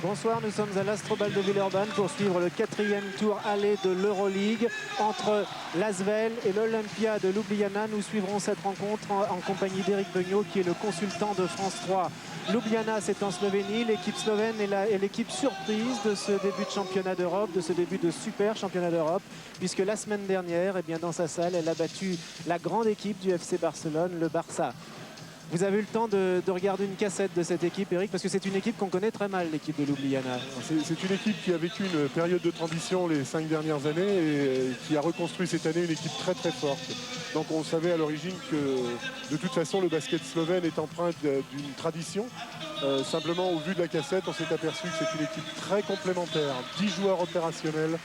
Bonsoir, nous sommes à l'Astrobal de Villeurbanne pour suivre le 4e tour aller de l'Euroleague entre l'Asvel et l'Olympia de Ljubljana. Nous suivrons cette rencontre en compagnie d'Éric Beugnot qui est le consultant de France 3. Ljubljana, c'est en Slovénie. L'équipe slovène est l'équipe surprise de ce début de championnat d'Europe, de ce début de super championnat d'Europe, puisque la semaine dernière, eh bien, dans sa salle, elle a battu la grande équipe du FC Barcelone, le Barça. Vous avez eu le temps de regarder une cassette de cette équipe, Eric, parce que c'est une équipe qu'on connaît très mal, l'équipe de Ljubljana. C'est une équipe qui a vécu une période de transition les 5 dernières années et qui a reconstruit cette année une équipe très très forte. Donc on savait à l'origine que de toute façon le basket slovène est empreint d'une tradition. Simplement au vu de la cassette, on s'est aperçu que c'est une équipe très complémentaire. 10 joueurs opérationnels.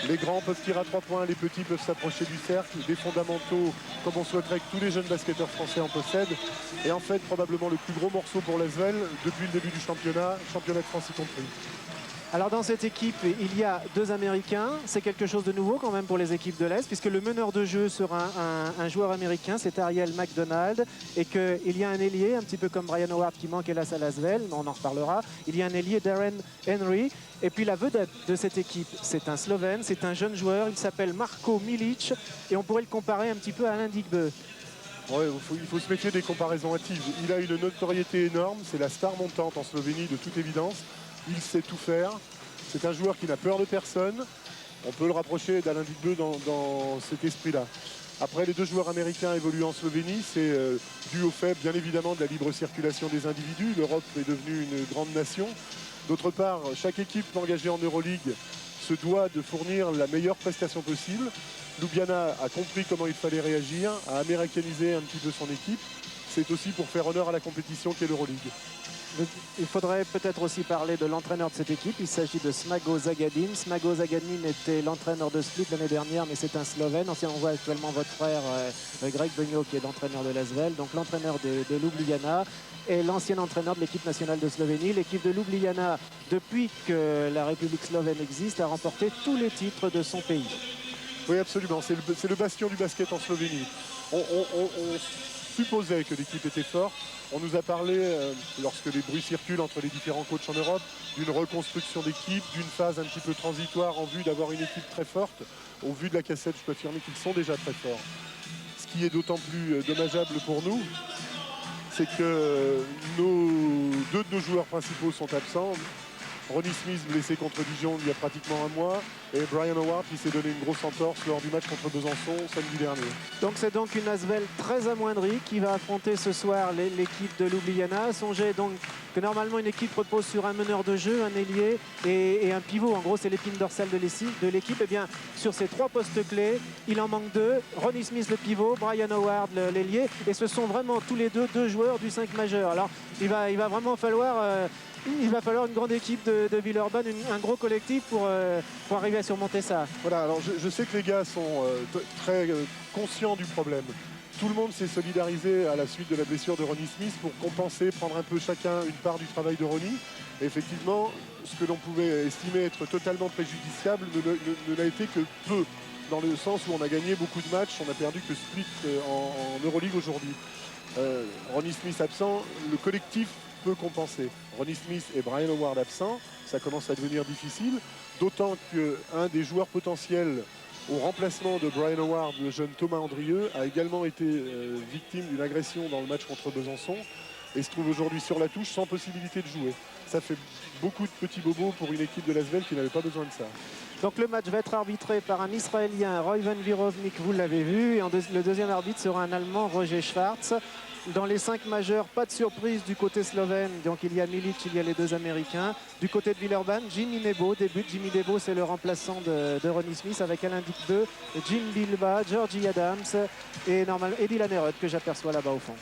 Les grands peuvent tirer à 3 points, les petits peuvent s'approcher du cercle, des fondamentaux comme on souhaiterait que tous les jeunes basketteurs français en possèdent. Et en fait, probablement le plus gros morceau pour l'Asvel depuis le début du championnat de France y compris. Alors dans cette équipe, il y a 2 Américains. C'est quelque chose de nouveau quand même pour les équipes de l'Est, puisque le meneur de jeu sera un joueur américain, c'est Ariel McDonald, et qu'il y a un ailier, un petit peu comme Brian Howard qui manque hélas à l'Asvel, mais on en reparlera. Il y a un ailier, Darren Henry. Et puis la vedette de cette équipe, c'est un Slovène, c'est un jeune joueur, il s'appelle Marko Milic, et on pourrait le comparer un petit peu à Alain Digbeu. Ouais, il faut se méfier des comparaisons hâtives. Il a une notoriété énorme, c'est la star montante en Slovénie de toute évidence. Il sait tout faire. C'est un joueur qui n'a peur de personne. On peut le rapprocher d'Alain Digbeu dans cet esprit-là. Après, les 2 joueurs américains évoluent en Slovénie. C'est dû au fait, bien évidemment, de la libre circulation des individus. L'Europe est devenue une grande nation. D'autre part, chaque équipe engagée en Euroleague se doit de fournir la meilleure prestation possible. Ljubljana a compris comment il fallait réagir, a américanisé un petit peu son équipe. C'est aussi pour faire honneur à la compétition qu'est l'Euroleague. Il faudrait peut-être aussi parler de l'entraîneur de cette équipe. Il s'agit de Smago Zagadin. Smago Zagadin était l'entraîneur de Split l'année dernière, mais c'est un Slovène. On voit actuellement votre frère Greg Beugnot qui est l'entraîneur de l'Asvel, donc l'entraîneur de Ljubljana et l'ancien entraîneur de l'équipe nationale de Slovénie. L'équipe de Ljubljana, depuis que la République slovène existe, a remporté tous les titres de son pays. Oui, absolument. C'est le bastion du basket en Slovénie. On supposait que l'équipe était forte. On nous a parlé, lorsque les bruits circulent entre les différents coachs en Europe, d'une reconstruction d'équipe, d'une phase un petit peu transitoire en vue d'avoir une équipe très forte. Au vu de la cassette, je peux affirmer qu'ils sont déjà très forts. Ce qui est d'autant plus dommageable pour nous, c'est que 2 de nos joueurs principaux sont absents. Ronnie Smith blessé contre Dijon il y a pratiquement un mois et Brian Howard qui s'est donné une grosse entorse lors du match contre Besançon samedi dernier. Donc c'est donc une Asvel très amoindrie qui va affronter ce soir l'équipe de Ljubljana. Songez donc que normalement une équipe repose sur un meneur de jeu, un ailier et un pivot. En gros c'est l'épine dorsale de l'équipe. Et bien sur ces 3 postes clés, il en manque 2. Ronnie Smith le pivot, Brian Howard l'ailier. Et ce sont vraiment tous les deux joueurs du 5 majeur. Alors il va vraiment falloir... il va falloir une grande équipe de Villeurbanne, un gros collectif pour arriver à surmonter ça. Voilà, alors je sais que les gars sont très conscients du problème. Tout le monde s'est solidarisé à la suite de la blessure de Ronnie Smith pour compenser, prendre un peu chacun une part du travail de Ronnie. Et effectivement, ce que l'on pouvait estimer être totalement préjudiciable ne l'a été que peu. Dans le sens où on a gagné beaucoup de matchs, on a perdu que Split en Euroleague aujourd'hui. Ronnie Smith absent, le collectif peut compenser. Ronnie Smith et Brian Howard absents, ça commence à devenir difficile, d'autant qu'un des joueurs potentiels au remplacement de Brian Howard, le jeune Thomas Andrieux, a également été victime d'une agression dans le match contre Besançon et se trouve aujourd'hui sur la touche sans possibilité de jouer. Ça fait beaucoup de petits bobos pour une équipe de l'Asvel qui n'avait pas besoin de ça. Donc le match va être arbitré par un Israélien, Reuven Virovnik, vous l'avez vu, et le deuxième arbitre sera un Allemand, Roger Schwartz. Dans les 5 majeurs, pas de surprise du côté slovène. Donc il y a Milic, il y a les 2 Américains. Du côté de Villeurbanne, Jimmy Nebo débute. Jimmy Nebo, c'est le remplaçant de Ronnie Smith avec Alain Digbeu, Jim Bilba, Georgie Adams et Eddie Lanerud que j'aperçois là-bas au fond.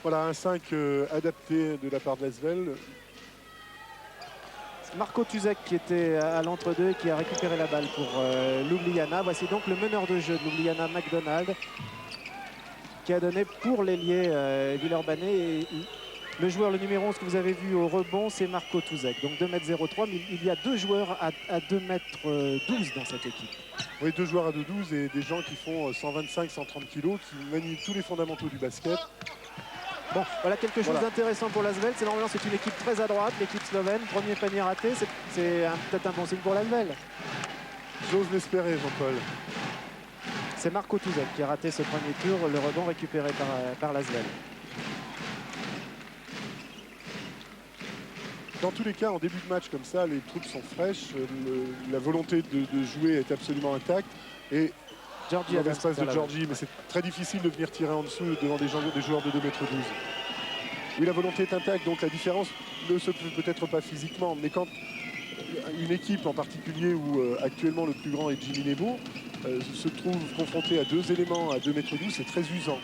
Voilà un 5 adapté de la part de l'Asvel. Marko Tuzek qui était à l'entre-deux et qui a récupéré la balle pour Ljubljana. Voici donc le meneur de jeu de Ljubljana, McDonald, qui a donné pour l'ailier Villeurbanais. Et le joueur, le numéro 11 que vous avez vu au rebond, c'est Marko Tuzek. Donc 2,03 m, mais il y a 2 joueurs à 2,12 m dans cette équipe. Oui, 2 joueurs à 2,12 et des gens qui font 125-130 kg, qui manient tous les fondamentaux du basket. Bon, voilà quelque chose d'intéressant pour l'Asvel. C'est normalement c'est une équipe très à droite, l'équipe slovène. Premier panier raté, c'est peut-être un bon signe pour l'Asvel. J'ose l'espérer, Jean-Paul. C'est Marco Tuzek qui a raté ce premier tour, le rebond récupéré par l'Asvel. Dans tous les cas, en début de match comme ça, les troupes sont fraîches, la volonté de jouer est absolument intacte. Et Georgie dans Adams, l'espace de Georgie, mais c'est très difficile de venir tirer en dessous devant des joueurs de 2,12 m. Oui, la volonté est intacte, donc la différence ne se peut peut-être pas physiquement, mais quand une équipe en particulier où actuellement le plus grand est Jimmy Nebo se trouve confronté à deux éléments à 2,12 m, c'est très usant.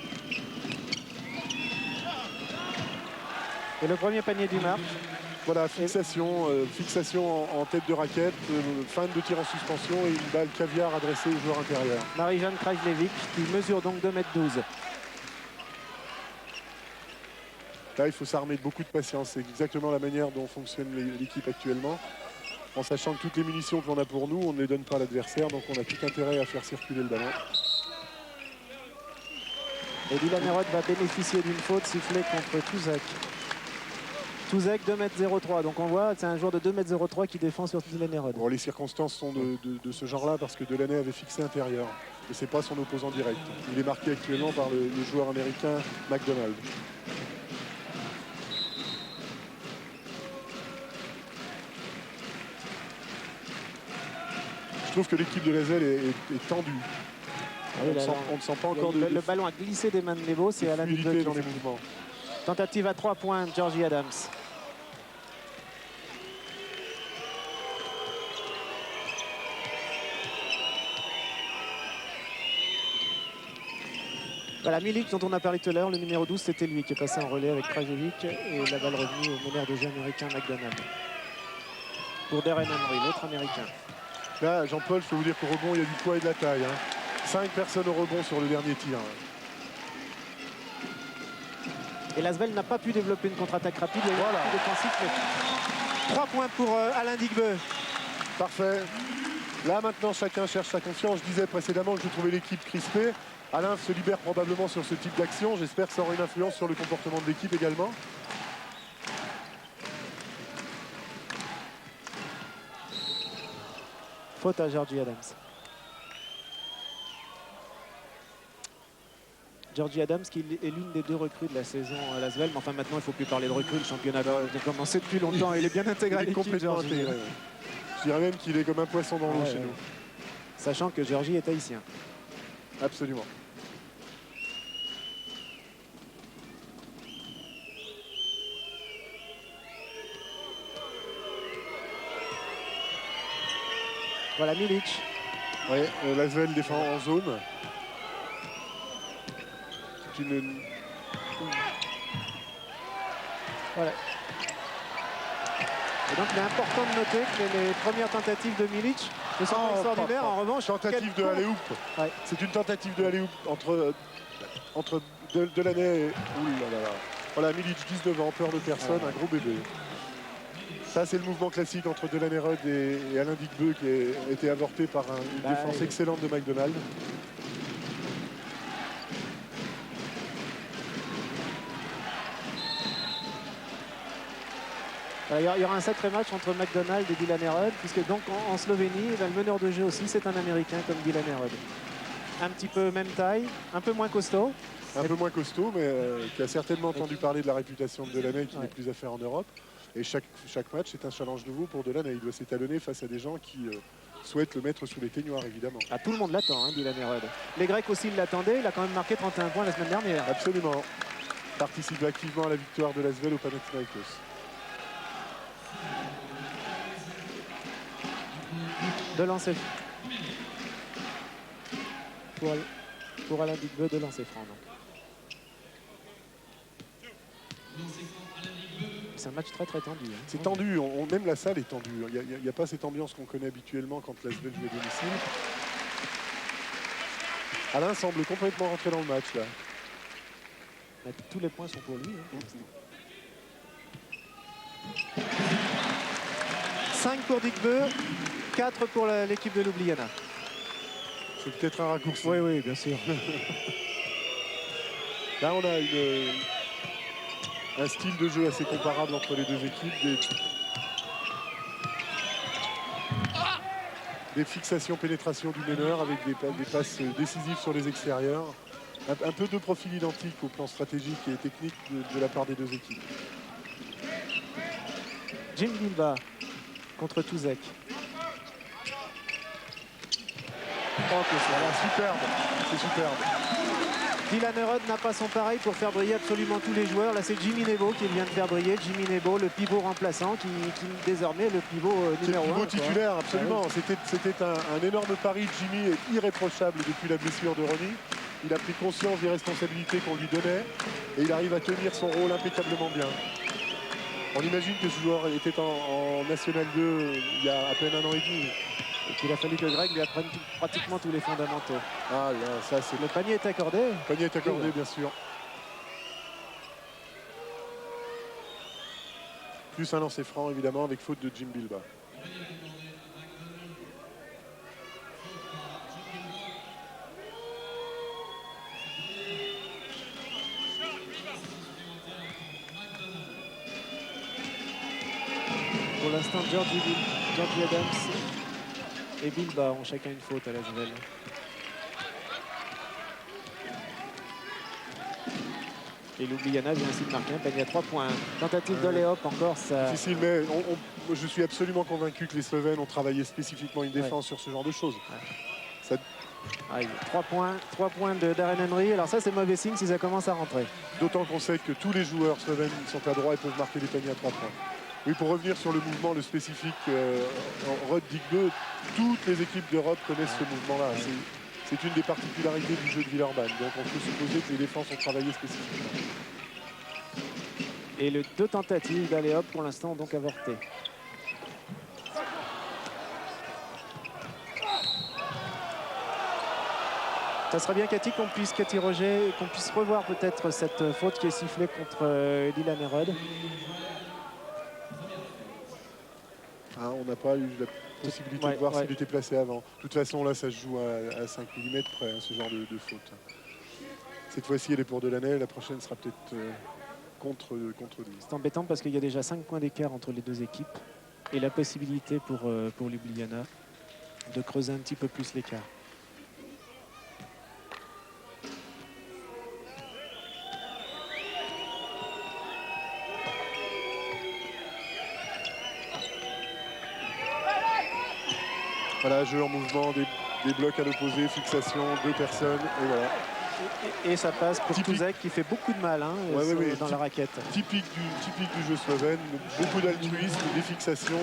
Et le premier panier du match. Voilà, fixation en tête de raquette, fin de tir en suspension et une balle caviar adressée au joueur intérieur. Marie-Jeanne Krajlevic qui mesure donc 2,12 m. Là, il faut s'armer de beaucoup de patience. C'est exactement la manière dont fonctionne l'équipe actuellement. En sachant que toutes les munitions qu'on a pour nous, on ne les donne pas à l'adversaire, donc on a tout intérêt à faire circuler le ballon. Et Dylan Herod va bénéficier d'une faute sifflée contre Tuzek. Tuzek 2,03 m. Donc on voit, c'est un joueur de 2,03 m qui défend sur Dylan Herod. Bon, les circonstances sont de ce genre-là parce que Delaney avait fixé intérieur. Et ce n'est pas son opposant direct. Il est marqué actuellement par le joueur américain McDonald. Je trouve que l'équipe de l'Asvel est tendue. Ah oui, on ne sent pas encore le ballon a glissé des mains de Nebo, c'est Alain Dubuc dans les mouvements. Tentative à 3 points, Georgie Adams. Voilà, Milik dont on a parlé tout à l'heure, le numéro 12, c'était lui qui est passé en relais avec Krajewicz et la balle revenue au meneur de jeu américain McDonald. Pour Darren Henry, l'autre américain. Là, Jean-Paul, je peux vous dire qu'au rebond, il y a du poids et de la taille. 5 personnes au rebond sur le dernier tir. Et l'Asvel n'a pas pu développer une contre-attaque rapide. Il y a eu un coup défensif, mais 3 points pour Alain Digbeu. Parfait. Là, maintenant, chacun cherche sa confiance. Je disais précédemment que je trouvais l'équipe crispée. Alain se libère probablement sur ce type d'action. J'espère que ça aura une influence sur le comportement de l'équipe également. Faute à Georgie Adams. Georgie Adams qui est l'une des deux recrues de la saison à l'Asvel. Mais enfin maintenant il ne faut plus parler de recrues. Le championnat a commencé depuis longtemps. Il est bien intégré à l'équipe. Complètement intégré. Je dirais même qu'il est comme un poisson dans l'eau chez nous. Sachant que Georgie est haïtien. Absolument. Voilà Milik. Oui, l'Asvel défend en zone. Voilà. Et donc il est important de noter que les premières tentatives de Milik ne sont pas extraordinaires. En revanche, tentative de alley-oop. Ouais. C'est une tentative de alley-oop entre Delaney et... Voilà, Milik, 19 ans, peur de personne, un gros bébé. Ça, c'est le mouvement classique entre Delaney Rudd et Alain Digbeu qui a été avorté par une défense excellente de McDonald. Il y aura un sacré match entre McDonald et Dylan Herod, puisque donc en Slovénie, le meneur de jeu aussi, c'est un Américain comme Dylan Herod. Un petit peu même taille, un peu moins costaud. Un peu moins costaud, mais qui a certainement entendu parler de la réputation de Delaney qui n'est plus à faire en Europe. Et chaque match est un challenge nouveau pour Delaney. Il doit s'étalonner face à des gens qui souhaitent le mettre sous les teignoirs, évidemment. Ah, tout le monde l'attend, Dylan Herod. Les Grecs aussi l'attendaient. Il a quand même marqué 31 points la semaine dernière. Absolument. Participe activement à la victoire de l'Asvel au Panathinaikos. De lancer pour Alain Digbeu, de lancer franc. C'est un match très tendu. C'est tendu, même la salle est tendue. Il n'y a pas cette ambiance qu'on connaît habituellement quand l'Asvel joue à domicile. Alain semble complètement rentré dans le match là. Mais tous les points sont pour lui. 5 pour Digbeu, 4 pour l'équipe de Ljubljana. C'est peut-être un raccourci. Oui, bien sûr. Là, on a un style de jeu assez comparable entre les deux équipes. Des fixations pénétration du meneur avec des passes décisives sur les extérieurs. Un peu de profil identique au plan stratégique et technique de la part des deux équipes. Jim Bilba contre Touzek. Oh, que ça a l'air superbe. C'est superbe. Dylan Herod n'a pas son pareil pour faire briller absolument tous les joueurs. Là, c'est Jimmy Nebo qui vient de faire briller. Jimmy Nebo, le pivot remplaçant, qui désormais est le pivot C'est le numéro 1. pivot titulaire, absolument. Ah oui. C'était un énorme pari. Jimmy est irréprochable depuis la blessure de Ronnie. Il a pris conscience des responsabilités qu'on lui donnait et il arrive à tenir son rôle impeccablement bien. On imagine que ce joueur était en National 2 il y a à peine un an et demi. Et qu'il a fallu que Greg lui apprenne pratiquement tous les fondamentaux. Ah là, ça c'est... Le panier est accordé. Le panier est accordé, bien sûr. Plus un lancer franc, évidemment, avec faute de Jim Bilba. Pour l'instant, Georgie Adams et Bilba ont chacun une faute à l'Asvel. Et Ljubljana vient ainsi de marquer un panier à 3 points. Tentative de Léop encore, ça... Difficile, mais je suis absolument convaincu que les Slovènes ont travaillé spécifiquement une défense sur ce genre de choses. Ça... 3 points de Darren Henry. Alors ça, c'est mauvais signe si ça commence à rentrer. D'autant qu'on sait que tous les joueurs slovènes sont à droit et peuvent marquer des paniers à 3 points. Oui, pour revenir sur le mouvement, le spécifique en Rod Dick 2, toutes les équipes d'Europe connaissent ce mouvement-là. C'est une des particularités du jeu de Villeurbanne. Donc on peut supposer que les défenses ont travaillé spécifiquement. Et les 2 tentatives d'Aléop pour l'instant ont donc avorté. Ça serait bien, Cathy Roger, qu'on puisse revoir peut-être cette faute qui est sifflée contre Dylan Herod. Ah, on n'a pas eu la possibilité de voir s'il était placé avant. De toute façon, là, ça se joue à 5 mm près, hein, ce genre de faute. Cette fois-ci, elle est pour Delaney. La prochaine sera peut-être contre lui. C'est embêtant parce qu'il y a déjà 5 points d'écart entre les deux équipes et la possibilité pour Ljubljana de creuser un petit peu plus l'écart. Voilà, jeu en mouvement, des blocs à l'opposé, fixation, 2 personnes, et voilà. Et ça passe pour Touzek qui fait beaucoup de mal hein, dans la raquette. Typique du jeu slovène, beaucoup d'altruisme, des fixations.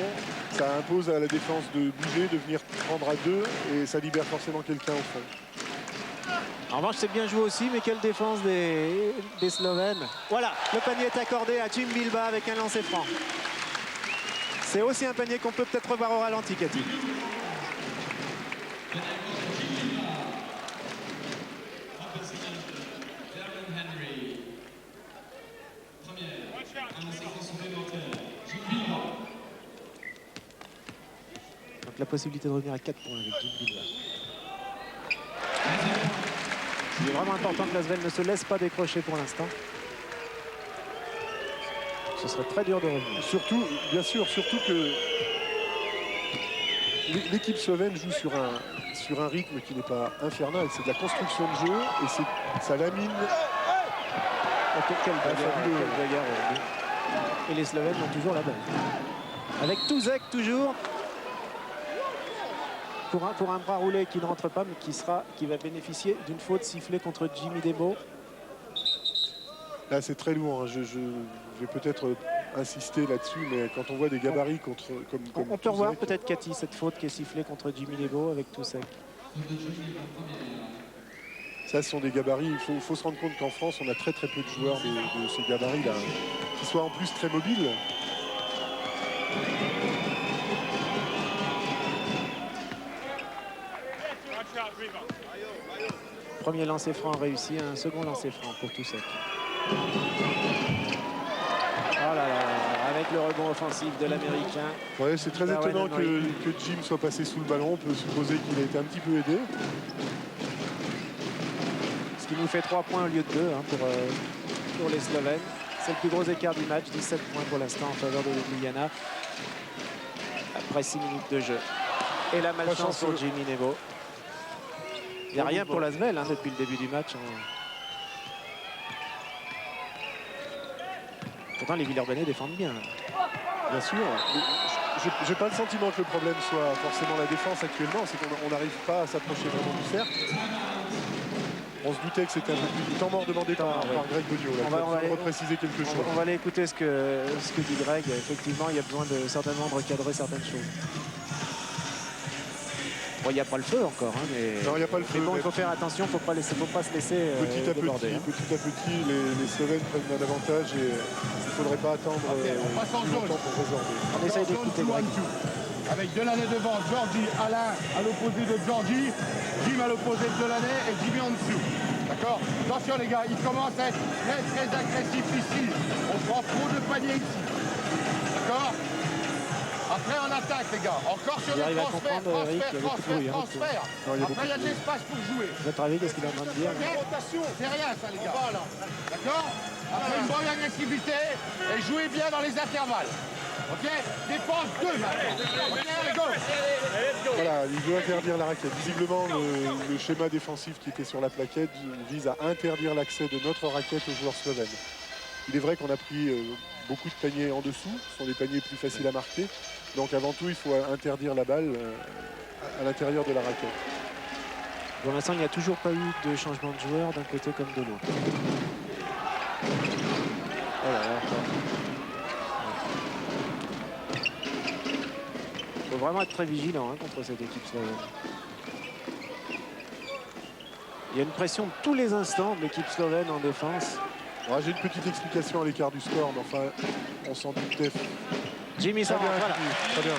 Ça impose à la défense de bouger, de venir prendre à 2 et ça libère forcément quelqu'un au fond. En revanche, c'est bien joué aussi, mais quelle défense des Slovènes. Voilà, le panier est accordé à Jim Bilba avec un lancer franc. C'est aussi un panier qu'on peut peut-être revoir au ralenti, Cathy. Donc la possibilité de revenir à 4 points avec Jim Bilba. Il est vraiment important que l'Asvel ne se laisse pas décrocher pour l'instant. Ce serait très dur de revenir. Surtout, bien sûr, surtout que l'équipe slovène joue sur un rythme qui n'est pas infernal. C'est de la construction de jeu et ça lamine. Quelle bagarre. Et les Slovènes ont toujours la balle. Avec Touzek toujours. Pour un bras roulé qui ne rentre pas, mais qui va bénéficier d'une faute sifflée contre Jimmy Nebo. Là, c'est très lourd. Hein. Je vais peut-être insister là-dessus, mais quand on voit des gabarits comme on peut revoir peut-être, Cathy, cette faute qui est sifflée contre Jimmy Nebo avec Touzek. Ça, ce sont des gabarits. Il faut se rendre compte qu'en France, on a très peu de joueurs de ce gabarit-là, qui soient en plus très mobiles. Premier lancer franc réussi, un second lancer franc pour Touzek. Oh là là, avec le rebond offensif de l'Américain. Ouais, c'est très étonnant que Jim soit passé sous le ballon. On peut supposer qu'il a été un petit peu aidé. Ce qui nous fait 3 points au lieu de 2 hein, pour les Slovènes. C'est le plus gros écart du match, 17 points pour l'instant en faveur de Ljubljana. Après 6 minutes de jeu. Et la malchance pour Jimmy Nebo. Il n'y a rien pour l'Asvel hein, depuis le début du match. Pourtant, les Villeurbanais défendent bien. Bien sûr. J'ai pas le sentiment que le problème soit forcément la défense actuellement. C'est qu'on n'arrive pas à s'approcher vraiment du cercle. On se doutait que c'était un peu plus du temps mort demandé par Greg Beugnot. On va repréciser quelque chose. On va aller écouter ce que dit Greg. Effectivement, il y a besoin certainement de recadrer certaines choses. Bon, il n'y a pas le feu encore, hein, mais, non, il n'y a pas le feu, mais bon, il faut faire attention, il ne faut pas se laisser déborder. Petit à petit, les Slovènes prennent un avantage et il ne faudrait pas attendre plus longtemps pour résorber. On essaye d'écouter Greg. Avec Delaney devant, Georgi, Alain à l'opposé de Georgi, Jim à l'opposé de Delaney et Jimmy en dessous. D'accord? Attention les gars, il commence à être très très agressif ici. On prend trop de paniers ici. D'accord? Après on attaque les gars. Encore sur le transfert. Après il y a de l'espace pour jouer. Votre avis, qu'est-ce qu'il est en train de dire? C'est rien ça les gars. D'accord? Après une bonne agressivité et jouez bien dans les intervalles. Ok, défense 2 maintenant. Ok, go. Voilà, il veut interdire la raquette. Visiblement, le schéma défensif qui était sur la plaquette vise à interdire l'accès de notre raquette aux joueurs slovènes. Il est vrai qu'on a pris beaucoup de paniers en dessous. Ce sont des paniers plus faciles à marquer. Donc avant tout, il faut interdire la balle à l'intérieur de la raquette. Pour l'instant, il n'y a toujours pas eu de changement de joueur d'un côté comme de l'autre. Il faut vraiment être très vigilant hein, contre cette équipe slovène. Il y a une pression tous les instants de l'équipe slovène en défense. J'ai une petite explication à l'écart du score, mais enfin, on s'en doutait. Jimmy Savant, voilà. Très bien.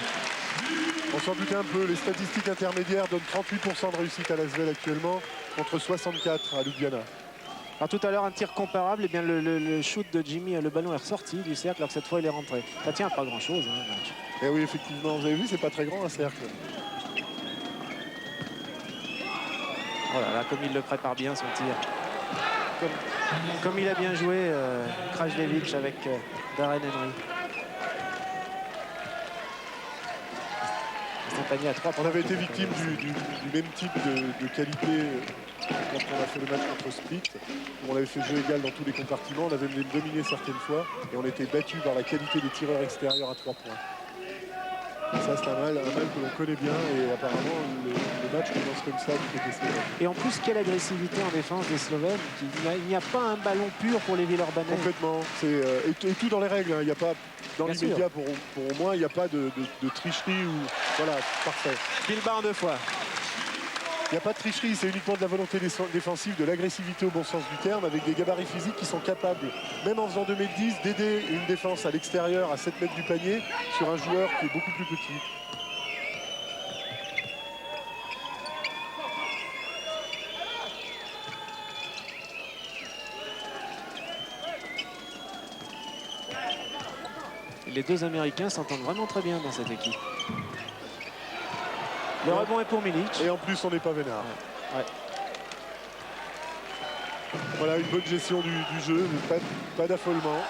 On s'en doutait un peu. Les statistiques intermédiaires donnent 38% de réussite à l'Asvel actuellement, contre 64 à Ljubljana. Alors tout à l'heure, un tir comparable, et bien le shoot de Jimmy, le ballon est ressorti du cercle, alors que cette fois, il est rentré. Ça tient à pas grand-chose. Hein, le match. Et oui, effectivement, vous avez vu, c'est pas très grand un cercle. Oh là là, comme il le prépare bien, son tir. Comme il a bien joué Krajlevic avec Darren Henry. Instantané à 3 points. On avait été victime du même type de qualité quand on a fait le match contre Split. On avait fait jeu égal dans tous les compartiments, on avait même dominé certaines fois et on était battu par la qualité des tireurs extérieurs à 3 points. Ça, c'est un mal que l'on connaît bien et apparemment le match commence comme ça du côté slovène. Et en plus, quelle agressivité en défense des Slovènes. Il n'y a pas un ballon pur pour les Villeurbanais. Complètement. Et tout dans les règles. Hein. Il n'y a pas, dans l'immédiat, pour moi, il n'y a pas de tricherie. Voilà, parfait. Bilbao en 2 fois. Il n'y a pas de tricherie, c'est uniquement de la volonté défensive, de l'agressivité au bon sens du terme, avec des gabarits physiques qui sont capables, même en faisant 2,10 m, d'aider une défense à l'extérieur à 7 mètres du panier sur un joueur qui est beaucoup plus petit. Les deux Américains s'entendent vraiment très bien dans cette équipe. Le rebond est pour Milic. Et en plus, on n'est pas vénard. Ouais. Voilà, une bonne gestion du jeu, pas d'affolement.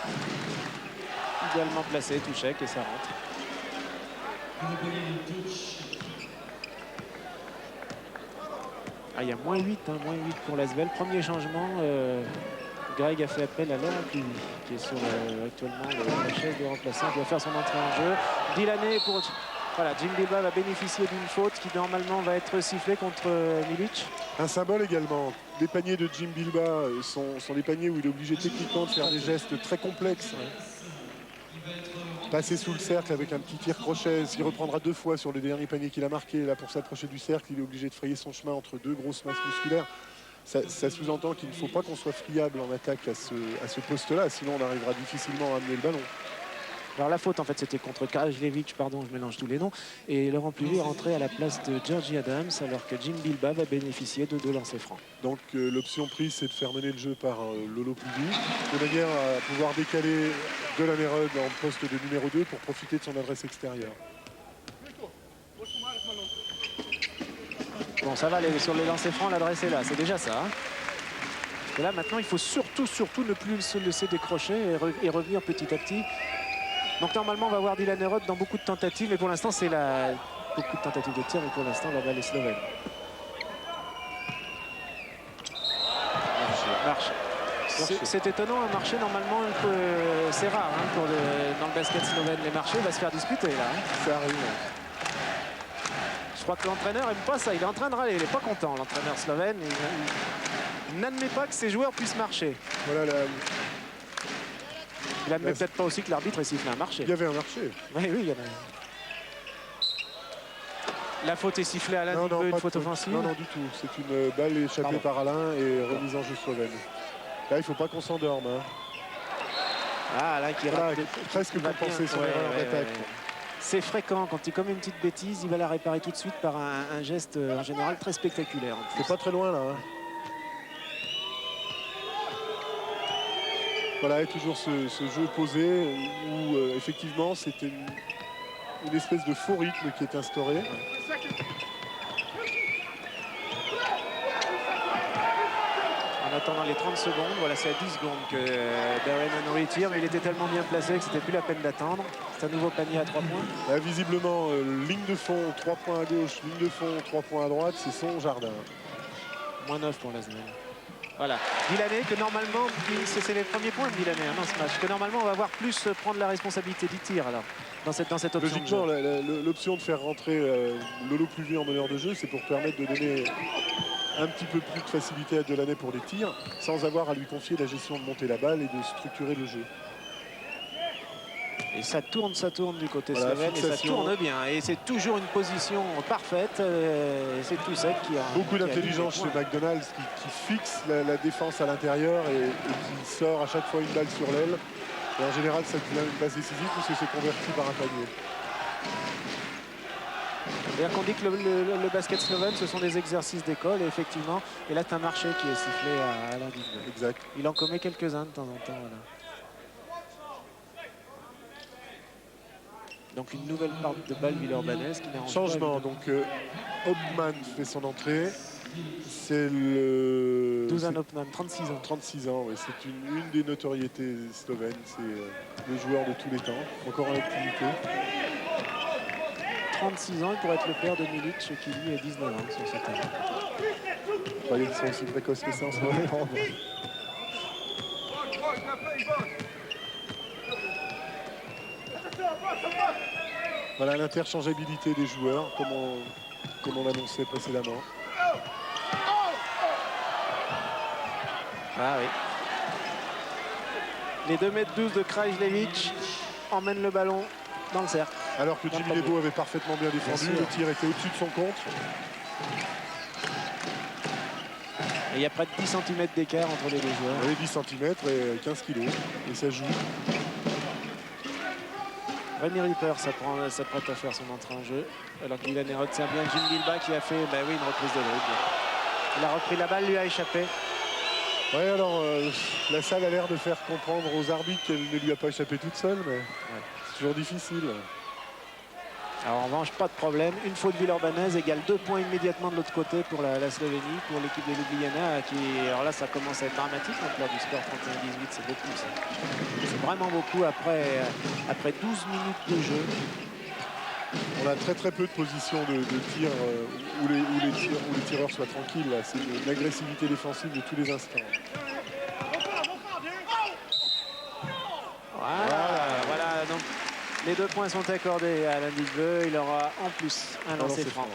Idéalement placé, touchec et ça rentre. Il y a moins 8 pour l'Asvel. Premier changement, Greg a fait appel à Laurent Pluvy, qui est sur actuellement la chaise de remplaçant. Il doit faire son entrée en jeu. Delaney pour... Voilà, Jim Bilbao va bénéficier d'une faute qui normalement va être sifflée contre Milic. Un symbole également. Les paniers de Jim Bilbao sont des paniers où il est obligé techniquement de faire des gestes très complexes. Passer sous le cercle avec un petit tir crochet. S'il reprendra 2 fois sur le dernier panier qu'il a marqué, là pour s'approcher du cercle, il est obligé de frayer son chemin entre 2 grosses masses musculaires. Ça sous-entend qu'il ne faut pas qu'on soit friable en attaque à ce poste-là, sinon on arrivera difficilement à amener le ballon. Alors la faute en fait c'était contre Krajlevic, pardon, je mélange tous les noms, et Laurent Pluvy est rentré à la place de Georgie Adams alors que Jim Bilbao va bénéficier de 2 lancers francs. Donc l'option prise c'est de faire mener le jeu par Lolo Pluvy, de manière à pouvoir décaler Delaney en poste de numéro 2 pour profiter de son adresse extérieure. Bon, ça va sur les lancers francs, l'adresse est là, c'est déjà ça. Hein. Et là, maintenant, il faut surtout ne plus se laisser décrocher et revenir petit à petit. Donc, normalement, on va voir Dylan Herod dans beaucoup de tentatives. Mais pour l'instant, c'est beaucoup de tentatives de tir. Mais pour l'instant, la balle est slovène. Marche. C'est étonnant, un marché, normalement, c'est rare hein, dans le basket slovène. Les marchés, il va se faire disputer, là. Hein. Ça arrive. Je crois que l'entraîneur n'aime pas ça. Il est en train de râler. Il n'est pas content, l'entraîneur slovène. Il n'admet pas que ses joueurs puissent marcher. Voilà, il n'admet peut-être pas aussi que l'arbitre ait sifflé un marché. il y avait un marché. Oui, il y en a. La faute est sifflée à Alain Digbeu, une faute offensive. Non, du tout. C'est une balle échappée par Alain et remise en jeu slovène. Là, il ne faut pas qu'on s'endorme. Hein. Ah, Alain qui rate. Presque compensé son erreur d'attaque. C'est fréquent, quand il commet une petite bêtise, il va la réparer tout de suite par un geste en général très spectaculaire. C'est pas très loin là. Hein. Voilà, et toujours ce jeu posé où effectivement c'était une espèce de faux rythme qui est instauré. En attendant les 30 secondes, voilà, c'est à 10 secondes que Darren Henry tire, mais il était tellement bien placé que c'était plus la peine d'attendre. C'est un nouveau panier à 3 points. Là, visiblement, ligne de fond, 3 points à gauche, ligne de fond, 3 points à droite, c'est son jardin. Moins 9 pour la semaine. Voilà. Dylané, que normalement, c'est les premiers points de Dylané dans ce match, que normalement on va voir plus prendre la responsabilité du tir alors, dans cette option. Logiquement, l'option de faire rentrer Lolo Pluvier en meneur de jeu, c'est pour permettre de donner un petit peu plus de facilité à Dylané pour les tirs, sans avoir à lui confier la gestion de monter la balle et de structurer le jeu. Et ça tourne du côté voilà, slovène et ça tourne bien. Et c'est toujours une position parfaite. C'est tout ça qui a... Beaucoup d'intelligence chez McDonald's qui fixe la défense à l'intérieur et qui sort à chaque fois une balle sur l'aile. Et en général, ça devient une passe décisive parce que c'est converti par un panier. C'est-à-dire qu'on dit que le basket slovène, ce sont des exercices d'école, et effectivement, et là, c'est un marché qui est sifflé à Alain Digbeu. Exact. Il en commet quelques-uns de temps en temps. Voilà. Donc une nouvelle part de balle villeurbannaise qui n'arrange pas. Changement, donc Hopman fait son entrée. C'est le... Dusan Hopman, 36 ans. 36 ans, oui. C'est une des notoriétés slovènes. C'est le joueur de tous les temps, encore en activité. 36 ans, il pourrait être le père de Milic, qui lui a 19 ans sur cette année. Ils sont aussi précoces que ça en ce moment. Voilà l'interchangeabilité des joueurs, comme on l'annonçait précédemment. Ah oui. Les 2,12 m de Krajlevic emmènent le ballon dans le cercle. Alors que Jimmy Lebo avait parfaitement bien défendu, le tir était au-dessus de son contre. Et il y a près de 10 cm d'écart entre les deux joueurs. Oui, 10 cm et 15 kg. Et ça joue. Rémi Ripper s'apprête à faire son entrée en jeu. Alors que Dylan Herod, c'est bien Jim Bilba qui a fait oui, une reprise de dribble. Il a repris la balle, lui a échappé. Oui, alors la salle a l'air de faire comprendre aux arbitres qu'elle ne lui a pas échappé toute seule, mais c'est toujours difficile. Alors en revanche, pas de problème. Une faute villeurbannaise égale 2 points immédiatement de l'autre côté pour la Slovénie, pour l'équipe de Ljubljana. Alors là, ça commence à être dramatique. Donc lors du score 31-18, c'est beaucoup. C'est vraiment beaucoup après 12 minutes de jeu. On a très peu de positions de tir où les tireurs soient tranquilles. C'est une agressivité défensive de tous les instants. Voilà. Donc les 2 points sont accordés à Alain Digbeu. Il aura en plus un lancer franc.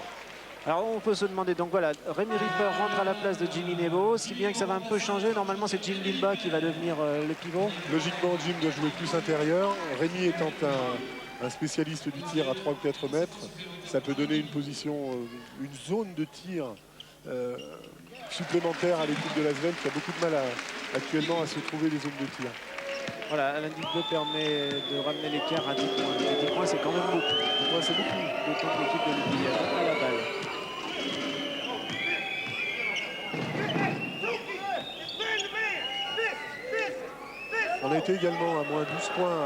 Alors on peut se demander, donc voilà, Rémi Ripper rentre à la place de Jimmy Nebo, si bien que ça va un peu changer. Normalement, c'est Jim Bilba qui va devenir le pivot. Logiquement, Jim doit jouer plus intérieur. Rémi étant un spécialiste du tir à 3 ou 4 mètres, ça peut donner une position, une zone de tir supplémentaire à l'équipe de Lasvel qui a beaucoup de mal actuellement à se trouver des zones de tir. Voilà, Alain Digbeu permet de ramener l'écart à 10 points. Et 10 points, c'est quand même beaucoup. 10 points, c'est beaucoup. D'autant que l'équipe de Ljubljana a la balle. On a été également à moins 12 points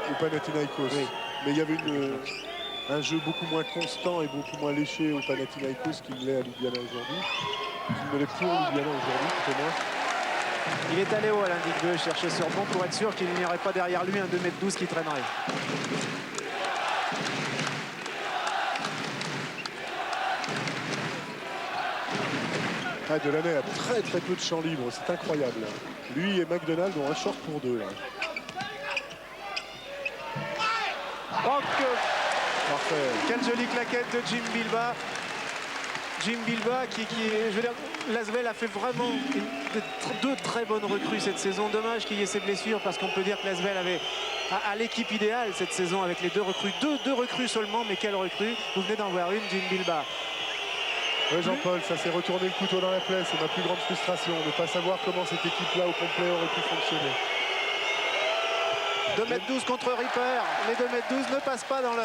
au Panathinaikos. Oui. Mais il y avait un jeu beaucoup moins constant et beaucoup moins léché au Panathinaikos qu'il l'est à Ljubljana aujourd'hui. Qu'il ne l'est plus à Ljubljana aujourd'hui, plutôt moins. Il est allé haut, Alain Digbeu, chercher sur bon pour être sûr qu'il n'y aurait pas derrière lui un 2,12 m qui traînerait. Ah, Delaney a très peu de champ libre, c'est incroyable. Lui et McDonald ont un short pour deux. Là. Oh, Parfait. quelle jolie claquette de Jim Bilbao. Jim Bilbao qui est, je veux dire, l'Asvel a fait vraiment deux très bonnes recrues cette saison. Dommage qu'il y ait ces blessures parce qu'on peut dire que l'Asvel avait à l'équipe idéale cette saison avec les deux recrues. Deux recrues seulement, mais quelle recrue. Vous venez d'en voir une, Jim Bilbao. Oui, Jean-Paul, ça s'est retourné le couteau dans la plaie. C'est ma plus grande frustration de ne pas savoir comment cette équipe-là au complet aurait pu fonctionner. 2,12 m contre Ripper. Les 2,12 m ne passent pas dans le...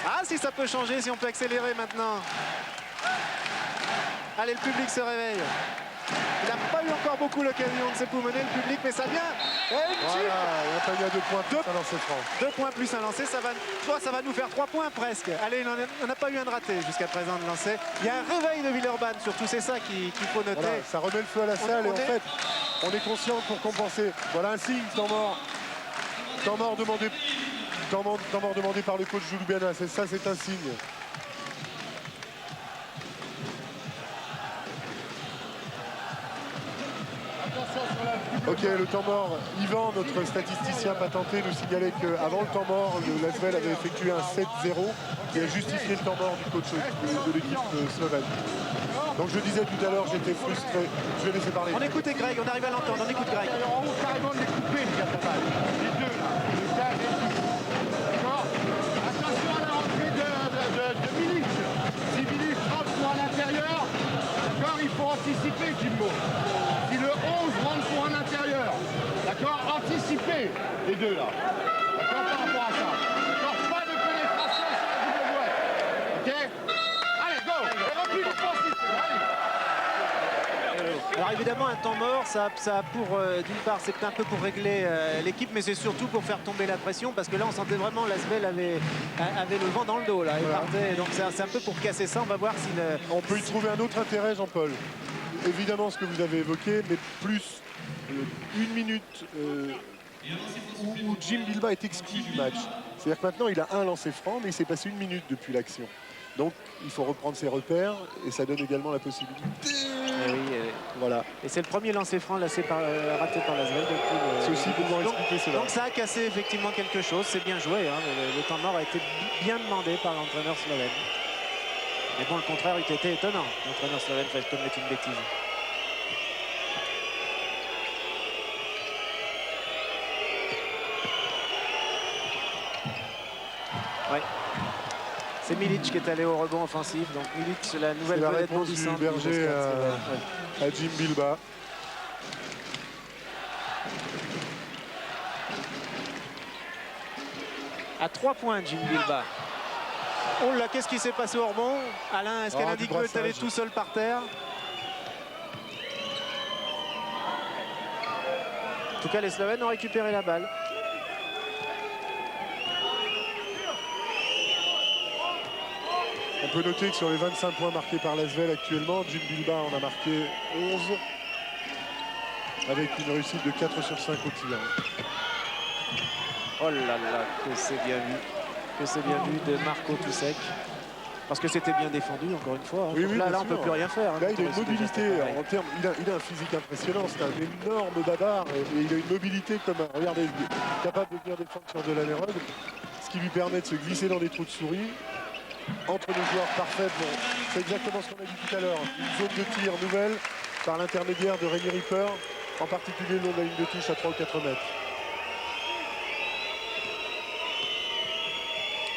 Ah, si ça peut changer, si on peut accélérer maintenant. Allez, le public se réveille. Il n'a pas eu encore beaucoup l'occasion de s'époumoner, le public, mais ça vient. Et une chute. Voilà, il a pas mis à 2 points plus un lancer franc. 2 points plus un lancé, ça va nous faire 3 points presque. Allez, on n'a pas eu un de raté jusqu'à présent de lancer. Il y a un réveil de Villeurbanne, surtout c'est ça qu'il faut noter. Voilà, ça remet le feu à la salle et en fait, on est conscient pour compenser. Voilà un signe, temps mort. Temps mort demandé par le coach Jules Biana. C'est ça, c'est un signe. Ok, le temps mort. Yvan, notre statisticien patenté, nous signalait qu'avant le temps mort, l'Asvel avait effectué un 7-0 qui a justifié le temps mort du coach de l'équipe slovène. Donc je disais tout à l'heure, j'étais frustré. Je vais laisser parler. On écoute Greg, on arrive à l'entendre, on écoute Greg. Alors, on va carrément les couper, les diagonales. Les deux, là. Le 15 et le 10. D'accord? Attention à la rentrée de Milic. Si Milic rentre pour à l'intérieur, d'accord, il faut anticiper, Jimbo. Si le 11 rentre pour un intérieur, d'accord, anticiper les deux, là. D'accord, par rapport à ça. D'accord, pas de pénétration sur la double boîte. Ok? Allez, go! Et repli offensif. Allez. Alors évidemment, un temps mort, ça a pour, d'une part, c'est un peu pour régler l'équipe, mais c'est surtout pour faire tomber la pression, parce que là, on sentait vraiment l'Asvel avait le vent dans le dos, là, Voilà. partait, donc c'est un peu pour casser ça. On va voir si On peut y trouver un autre intérêt, Jean-Paul. Évidemment, ce que vous avez évoqué, mais plus une minute où Jim Bilbao est exclu du match. C'est-à-dire que maintenant, il a un lancé franc, mais il s'est passé 1 minute depuis l'action. Donc, il faut reprendre ses repères, et ça donne également la possibilité. Voilà. Et c'est le premier lancer franc raté par l'Asvel depuis. C'est aussi pour pouvoir expliquer cela. Donc ça a cassé effectivement quelque chose, c'est bien joué. Hein, le temps mort a été bien demandé par l'entraîneur slovène. Mais bon, le contraire eût été étonnant. L'entraîneur slovène fait commettre une bêtise. Ouais. C'est Milic qui est allé au rebond offensif. Donc Milic, c'est la nouvelle C'est la vedette réponse du bondissante. Berger à Jim Bilbao. À 3 points, Jim Bilbao. Oh là, qu'est-ce qui s'est passé au rebond? Alain, est-ce qu'Alain du Digbeu est allé brassage. tout seul par terre? En tout cas, les Slovènes ont récupéré la balle. On peut noter que sur les 25 points marqués par l'Asvel actuellement, Jim Bilbao en a marqué 11 avec une réussite de 4 sur 5 au tir. Oh là là, que c'est bien vu. Que c'est bien vu de Marco Tousek. Parce que c'était bien défendu, encore une fois. Hein. Oui, Donc oui, là, bien on ne peut sûr. plus rien faire. Hein, Là, il a contre une ce mobilité, geste pareil. en termes, il a un physique impressionnant, c'est un énorme bavard et il a une mobilité comme un, regardez, il est capable de venir défendre sur Delaney, ce qui lui permet de se glisser dans des trous de souris. Entre les joueurs parfaits, bon, c'est exactement ce qu'on a dit tout à l'heure, une zone de tir nouvelle par l'intermédiaire de Rémi Ripper, en particulier le long de la ligne de touche à 3 ou 4 mètres.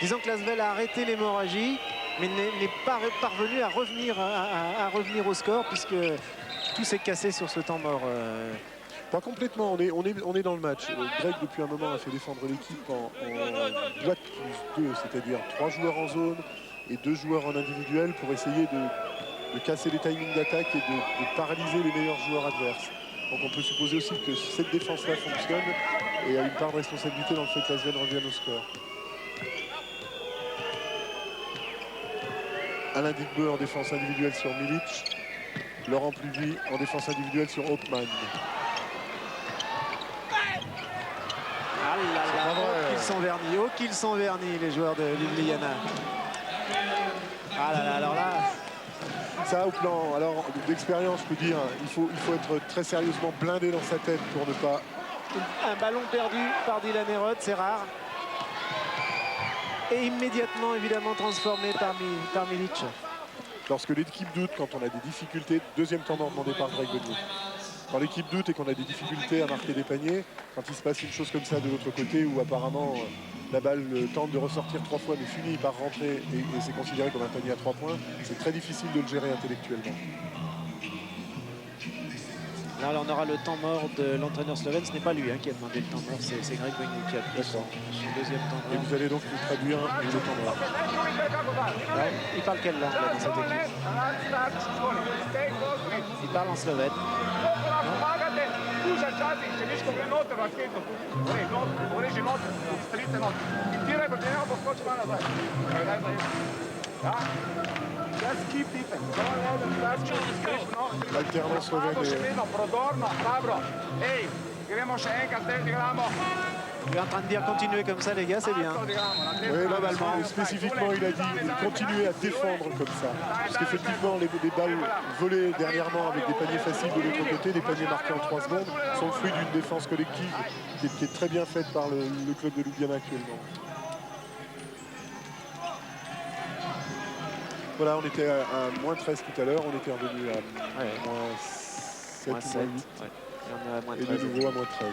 Disons que l'Asvel a arrêté l'hémorragie, mais n'est pas parvenu à revenir au score, puisque tout s'est cassé sur ce temps mort. Pas complètement, on est dans le match. Greg, depuis un moment, a fait défendre l'équipe en boîte plus 2, c'est-à-dire 3 joueurs en zone et 2 joueurs en individuel pour essayer de casser les timings d'attaque et de paralyser les meilleurs joueurs adverses. Donc on peut supposer aussi que cette défense-là fonctionne et a une part de responsabilité dans le fait que l'Asvel revienne au score. Alain Digbeu en défense individuelle sur Milic. Laurent Pluvy en défense individuelle sur Hopman. sont vernis, oh qu'ils sont vernis les joueurs de Ljubljana. Ah là là, alors là... Ça, au plan d'expérience, je peux dire, il faut être très sérieusement blindé dans sa tête pour ne pas... Un ballon perdu par Dylan Herod, c'est rare. Et immédiatement, évidemment, transformé par Milic. Lorsque l'équipe doute, quand on a des difficultés, deuxième temps demandé par Greg Beugnaud. Quand l'équipe doute et qu'on a des difficultés à marquer des paniers, quand il se passe une chose comme ça de l'autre côté, où apparemment la balle tente de ressortir 3 fois mais finit par rentrer et c'est considéré comme un panier à 3 points, c'est très difficile de le gérer intellectuellement. Là, on aura le temps mort de l'entraîneur slovène. Ce n'est pas lui qui a demandé le temps mort, c'est Greg Beugnaud qui a pris son deuxième temps mort. Et vous allez donc nous traduire le temps mort. Ouais, il parle quelle langue là, dans cette équipe? Il parle en slovène. Alternance slovène Il est en train de dire continuez comme ça les gars, c'est bien. Oui, globalement, spécifiquement, il a dit continuer à défendre comme ça. Parce qu'effectivement, les balles volées dernièrement avec des paniers faciles de l'autre côté, des paniers marqués en 3 secondes, sont le fruit d'une défense collective qui est très bien faite par le club de Ljubljana actuellement. Voilà, on était à moins 13 tout à l'heure, on était revenu à moins 7 ou moins 8. Ouais. Et de nouveau à moins 13.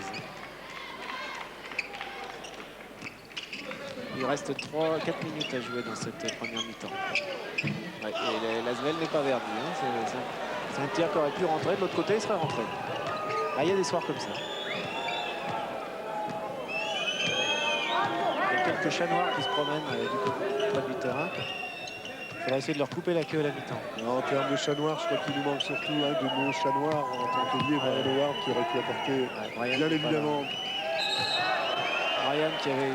Il reste 4 minutes à jouer dans cette première mi-temps. Ouais, et l'Asvel n'est pas verni. C'est un tir qui aurait pu rentrer. De l'autre côté, il serait rentré. Ah, il y a des soirs comme ça. Il y a quelques chats noirs qui se promènent du côté du terrain. Il faudra essayer de leur couper la queue à la mi-temps. En termes de chat noir, je crois qu'il nous manque surtout un de nos chats noirs en tant que lié, Brian Howard, qui aurait pu apporter, bien évidemment. Ryan qui avait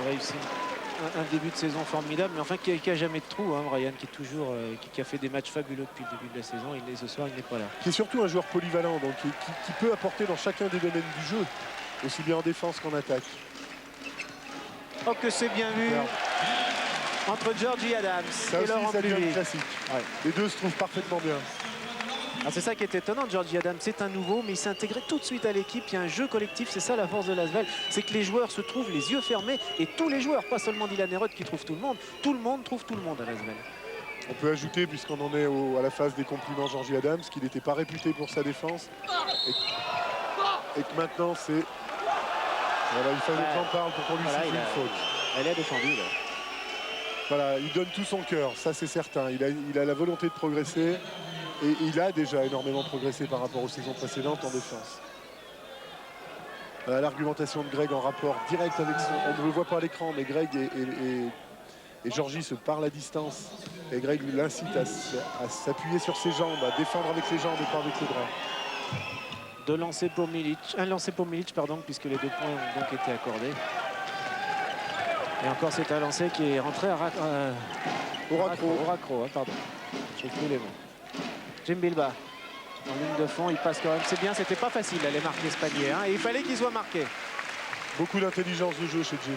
réussi un début de saison formidable, mais enfin qui a jamais de trou. Ryan qui est toujours, qui a fait des matchs fabuleux depuis le début de la saison. Ce soir, il n'est pas là. Qui est surtout un joueur polyvalent, donc qui peut apporter dans chacun des domaines du jeu, aussi bien en défense qu'en attaque. Oh que c'est bien vu. Alors, entre Georgie Adams ça et aussi, Laurent ça devient Pluvy. classique. Ouais. Les deux se trouvent parfaitement bien. Ah, c'est ça qui est étonnant, Georgie Adams, c'est un nouveau, mais il s'est intégré tout de suite à l'équipe. Il y a un jeu collectif, c'est ça la force de l'Asvel, c'est que les joueurs se trouvent les yeux fermés, et tous les joueurs, pas seulement Dylan Herod qui trouve tout le monde trouve tout le monde à l'Asvel. On peut ajouter, puisqu'on en est à la phase des compliments, Georgie Adams, qu'il n'était pas réputé pour sa défense, et que maintenant c'est... Voilà, il fallait que j'en parle pour qu'on lui siffle une faute. Elle est défendue là. Voilà, il donne tout son cœur, ça c'est certain. Il a la volonté de progresser. Et il a déjà énormément progressé par rapport aux saisons précédentes en défense. Voilà l'argumentation de Greg en rapport direct avec son... On ne le voit pas à l'écran, mais Greg et Georgie se parlent à distance. Et Greg l'incite à s'appuyer sur ses jambes, à défendre avec les jambes et pas avec les bras. Un lancé pour Milic, pardon, puisque les 2 points ont donc été accordés. Et encore c'est un lancé qui est rentré au raccro, pardon. J'ai plus les mots. Jim Bilba, en ligne de fond, il passe quand même. C'est bien, c'était pas facile d'aller marquer ce panier. Et il fallait qu'il soit marqué. Beaucoup d'intelligence de jeu chez Jim.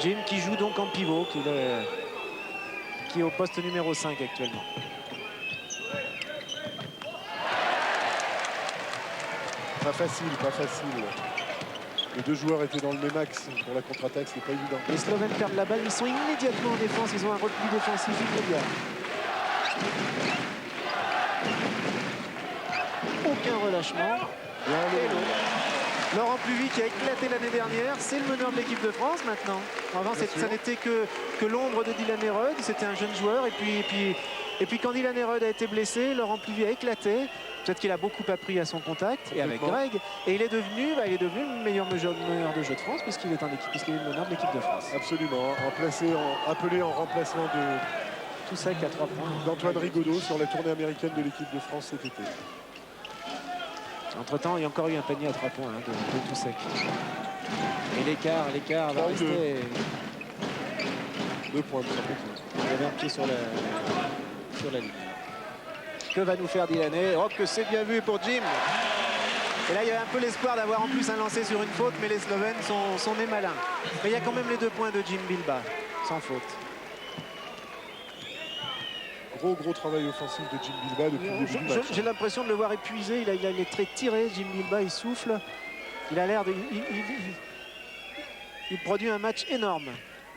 Jim qui joue donc en pivot, qui est au poste numéro 5 actuellement. Pas facile. Les 2 joueurs étaient dans le même axe pour la contre-attaque, c'est pas évident. Les Slovènes perdent la balle, ils sont immédiatement en défense, ils ont un repli défensif immédiat. Aucun relâchement. Laurent Pluvy qui a éclaté l'année dernière, c'est le meneur de l'équipe de France maintenant. Avant, ça n'était que l'ombre de Dylan Herod, c'était un jeune joueur. Et puis quand Dylan Herod a été blessé, Laurent Pluvy a éclaté. Peut-être qu'il a beaucoup appris à son contact et avec Greg. Et il est devenu le meilleur meneur de jeu de France puisqu'il est le meneur de l'équipe de France. Absolument, appelé en remplacement de... Tout ça qu'à 3 points. D'Antoine Rigaudot sur la tournée américaine de l'équipe de France cet été. Entre-temps, il y a encore eu un panier à 3 points de Toussek. Et l'écart va rester... 2 points. Il y avait un pied sur la ligne. Que va nous faire Dylan? Oh, que c'est bien vu pour Jim. Et là, il y a un peu l'espoir d'avoir en plus un lancé sur une faute, mais les Slovènes sont nés malins. Mais il y a quand même les 2 points de Jim Bilba, sans faute. Gros travail offensif de Jim Bilba depuis le début du match. J'ai l'impression de le voir épuisé. Il a les traits tirés. Jim Bilba, il souffle. Il a l'air de... Il produit un match énorme.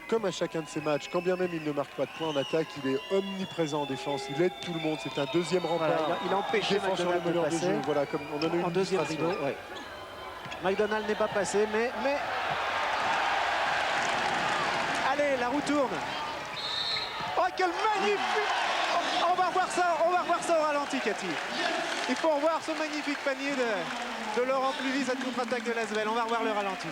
Comme à chacun de ses matchs, quand bien même il ne marque pas de points en attaque, il est omniprésent en défense. Il aide tout le monde. C'est un deuxième rempart. Voilà, il a empêché McDonald de passer. Voilà, comme on en a eu en deuxième rideau. Ouais. McDonald n'est pas passé, mais... Allez, la roue tourne. Oh, quel magnifique... On va revoir ça au ralenti, Cathy. Il faut revoir ce magnifique panier de Laurent Pluvy, cette contre-attaque de l'Asvel. On va revoir le ralenti.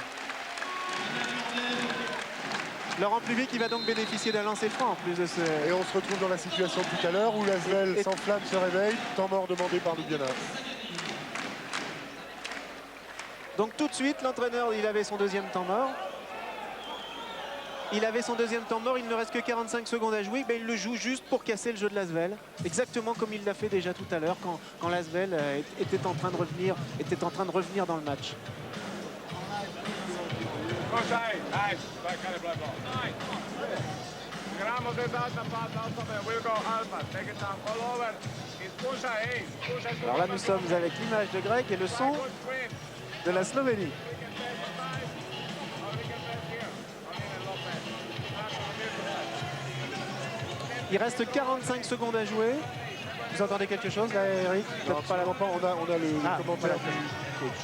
Laurent Pluvy qui va donc bénéficier d'un lancer franc en plus de ce... Et on se retrouve dans la situation tout à l'heure où l'Asvel s'enflamme, se réveille, temps mort demandé par Ljubljana. Donc tout de suite, l'entraîneur, il avait son deuxième temps mort. Il avait son deuxième temps mort, il ne reste que 45 secondes à jouer. Ben, il le joue juste pour casser le jeu de l'Asvel. Exactement comme il l'a fait déjà tout à l'heure quand l'Asvel était en train de revenir dans le match. Alors là, nous sommes avec l'image de Greg et le son de la Slovénie. Il reste 45 secondes à jouer. Vous entendez quelque chose là, Eric? Non, absolument pas. On a le commentaire du coach.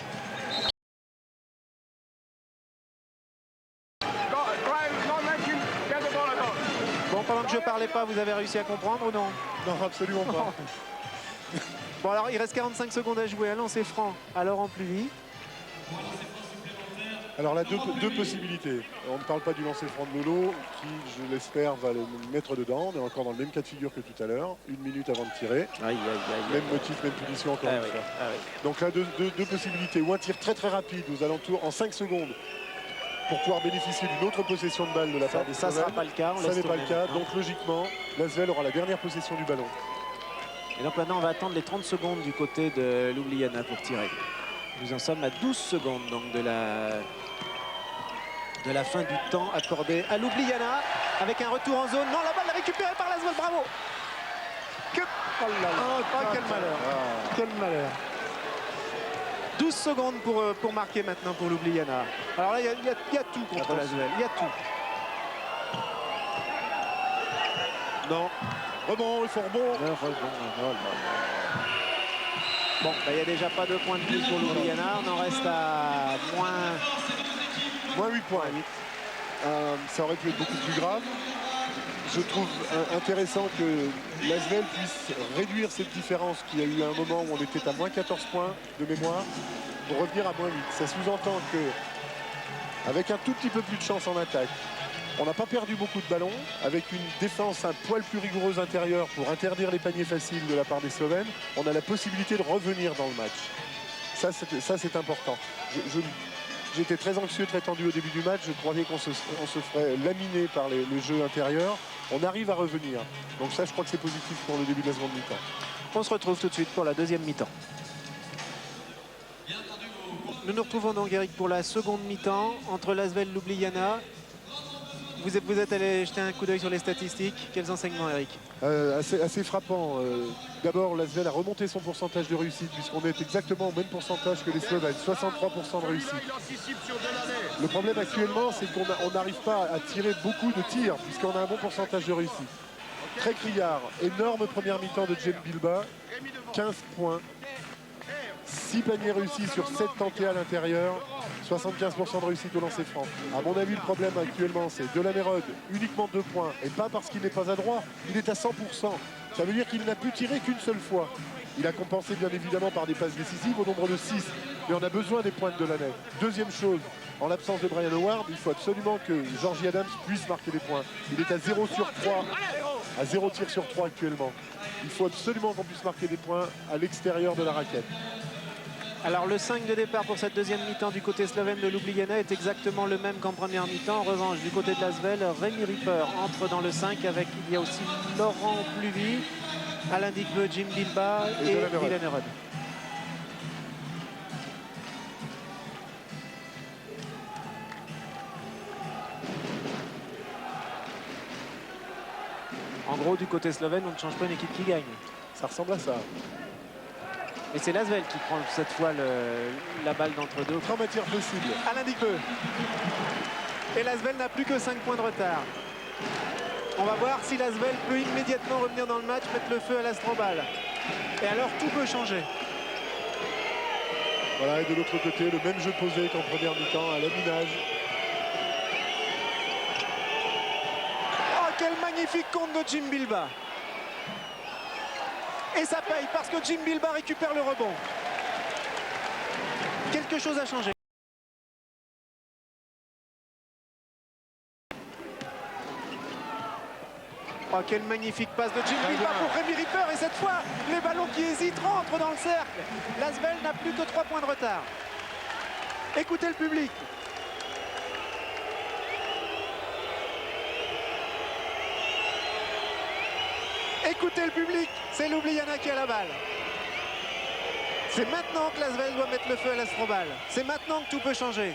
Bon, pendant que je parlais pas, vous avez réussi à comprendre ou non? Non, absolument pas. Bon, alors il reste 45 secondes à jouer. Un lancer franc à Laurent Pluvy. Alors là, deux possibilités. On ne parle pas du lancer franc de Lolo, qui, je l'espère, va le mettre dedans. On est encore dans le même cas de figure que tout à l'heure. 1 minute avant de tirer. Même motif, même punition encore une fois. Donc là, deux possibilités. Ou un tir très rapide aux alentours en 5 secondes pour pouvoir bénéficier d'une autre possession de balle de la part des Ça ne sera pas le cas. Ça n'est pas le cas. Donc logiquement, l'Asvel aura la dernière possession du ballon. Et donc maintenant, on va attendre les 30 secondes du côté de Ljubljana pour tirer. Nous en sommes à 12 secondes donc de la fin du temps accordé à Ljubljana avec un retour en zone. Non, la balle est récupérée par l'Asvel, bravo. Oh là là, quel malheur. Quel malheur. 12 secondes pour marquer maintenant pour Ljubljana. Alors là, il y a tout contre l'Asvel, il y a tout. Non. Rebond, il faut rebond. Bon, il n'y a déjà pas de points de plus pour Ljubljana. On en reste à moins 8 points. Ça aurait pu être beaucoup plus grave. Je trouve intéressant que l'Asvel puisse réduire cette différence qu'il y a eu à un moment où on était à moins 14 points de mémoire pour revenir à moins 8. Ça sous-entend que avec un tout petit peu plus de chance en attaque, on n'a pas perdu beaucoup de ballons, avec une défense un poil plus rigoureuse intérieure pour interdire les paniers faciles de la part des Slovènes, on a la possibilité de revenir dans le match. Ça c'est important. J'étais très anxieux, très tendu au début du match. Je croyais qu'on se ferait laminer par le jeu intérieur. On arrive à revenir. Donc ça, je crois que c'est positif pour le début de la seconde mi-temps. On se retrouve tout de suite pour la deuxième mi-temps. Nous nous retrouvons donc, Eric, pour la seconde mi-temps entre l'Asvel et Ljubljana. Vous êtes allé jeter un coup d'œil sur les statistiques. Quels enseignements, Eric? Assez frappant. D'abord, l'Asvel a remonté son pourcentage de réussite puisqu'on est exactement au même pourcentage que les Slovènes, 63% de réussite. Le problème actuellement, c'est qu'on n'arrive pas à tirer beaucoup de tirs puisqu'on a un bon pourcentage de réussite. Très criard, énorme première mi-temps de Jim Bilba, 15 points, 6 paniers réussis sur 7 tentés à l'intérieur, 75% de réussite au lancer franc. À mon avis, le problème actuellement, c'est Delanerode, uniquement 2 points, et pas parce qu'il n'est pas adroit, il est à 100%. Ça veut dire qu'il n'a pu tirer qu'une seule fois. Il a compensé bien évidemment par des passes décisives au nombre de 6, mais on a besoin des points de Delanet. Deuxième chose, en l'absence de Brian Howard, il faut absolument que Georgie Adams puisse marquer des points. Il est à 0 sur 3, à 0 tir sur 3 actuellement. Il faut absolument qu'on puisse marquer des points à l'extérieur de la raquette. Alors le 5 de départ pour cette deuxième mi-temps du côté slovène de Ljubljana est exactement le même qu'en première mi-temps. En revanche, du côté de l'Asvel, Rémi Ripper entre dans le 5 avec, il y a aussi Laurent Pluvy, Alain Dickbeu, Jim Bilba et Delanerode. En gros, du côté slovène, on ne change pas une équipe qui gagne. Ça ressemble à ça. Et c'est Lasvel qui prend cette fois la balle d'entre deux. En matière possible. Alain Dickbeu. Et Lasvel n'a plus que 5 points de retard. On va voir si Lasvel peut immédiatement revenir dans le match, mettre le feu à l'Astrobal. Et alors tout peut changer. Voilà, et de l'autre côté, le même jeu posé qu'en première mi-temps à l'aminage. Oh, quel magnifique compte de Jim Bilba. Et ça paye parce que Jim Bilba récupère le rebond. Quelque chose a changé. Oh, quelle magnifique passe de Jim Bilba pour Rémi Ripper. Et cette fois, les ballons qui hésitent rentrent dans le cercle. Lasvel n'a plus que 3 points de retard. Écoutez le public. Écoutez le public, c'est Ljubljana qui a la balle. C'est maintenant que Lasvel doit mettre le feu à l'Astrobal. C'est maintenant que tout peut changer.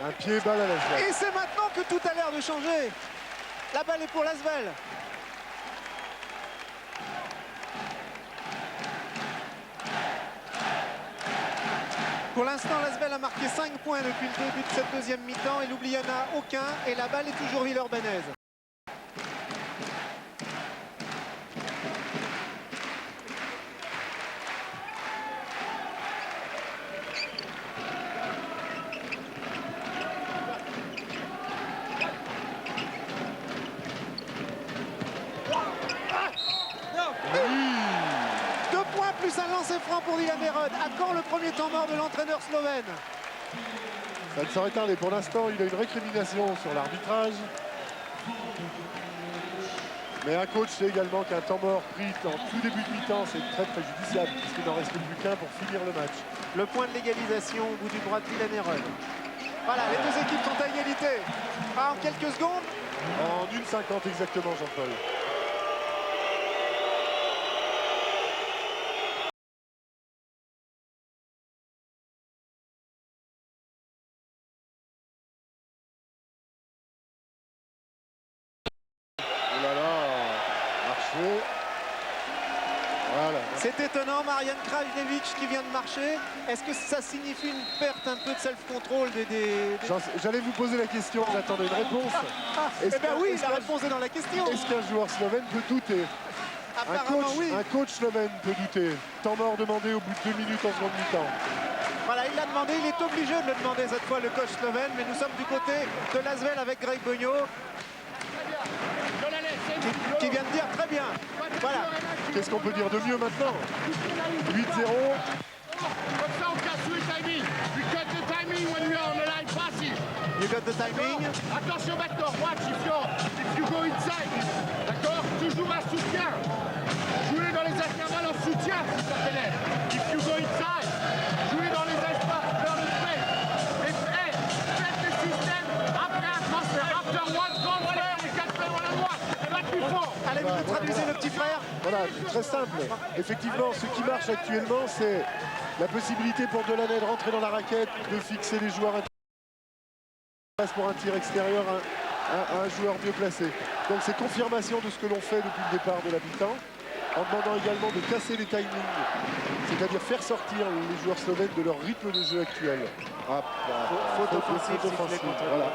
Un pied balle à Lasvel. Et c'est maintenant que tout a l'air de changer. La balle est pour Lasvel. Pour l'instant, Lasvel a marqué 5 points depuis le début de cette deuxième mi-temps et Ljubljana aucun. Et la balle est toujours Villeurbannaise. Plus un lancer franc pour Dylan Erod. À quand le premier temps mort de l'entraîneur slovène? Ça ne saurait tarder. Pour l'instant, il a une récrimination sur l'arbitrage. Mais un coach sait également qu'un temps mort pris en tout début de mi-temps, c'est très préjudiciable puisqu'il n'en reste plus qu'un pour finir le match. Le point de l'égalisation au bout du bras de Dylan Erod. Voilà, les deux équipes sont à égalité. En quelques secondes. En 1,50 exactement, Jean-Paul. Voilà. C'est étonnant, Marian Krajinovic qui vient de marcher. Est-ce que ça signifie une perte un peu de self-control des... J'allais vous poser la question, j'attendais une réponse. Eh bien oui, la réponse est dans la question. Est-ce qu'un joueur slovène peut douter? Apparemment, oui. Un coach slovène peut douter. Temps mort demandé au bout de 2 minutes en seconde mi-temps. Voilà, il l'a demandé, il est obligé de le demander cette fois, le coach slovène. Mais nous sommes du côté de Lasvel avec Greg Beugnot. Qui vient de dire très bien. Voilà. Qu'est-ce qu'on peut dire de mieux maintenant? 8-0. Comme ça, on casse le timing. We cut the timing when we are on the line passes. You got the timing. Attention maintenant, watch if you go inside. D'accord? Toujours un soutien. Jouez dans les intervalles en soutien, si ça t'élève. If you go inside, jouez dans les espaces, vers le space. Et faites le système après un transfert. After one transfer, we can play one on one. Pas plus fort. Allez, vous traduisez le petit frère. Voilà, très simple. Effectivement, ce qui marche actuellement, c'est la possibilité pour Delaney de rentrer dans la raquette, de fixer les joueurs pour un tir extérieur à un joueur mieux placé. Donc c'est confirmation de ce que l'on fait depuis le départ de la mi-temps, en demandant également de casser les timings, c'est-à-dire faire sortir les joueurs slovènes de leur rythme de jeu actuel. Faute offensive, voilà.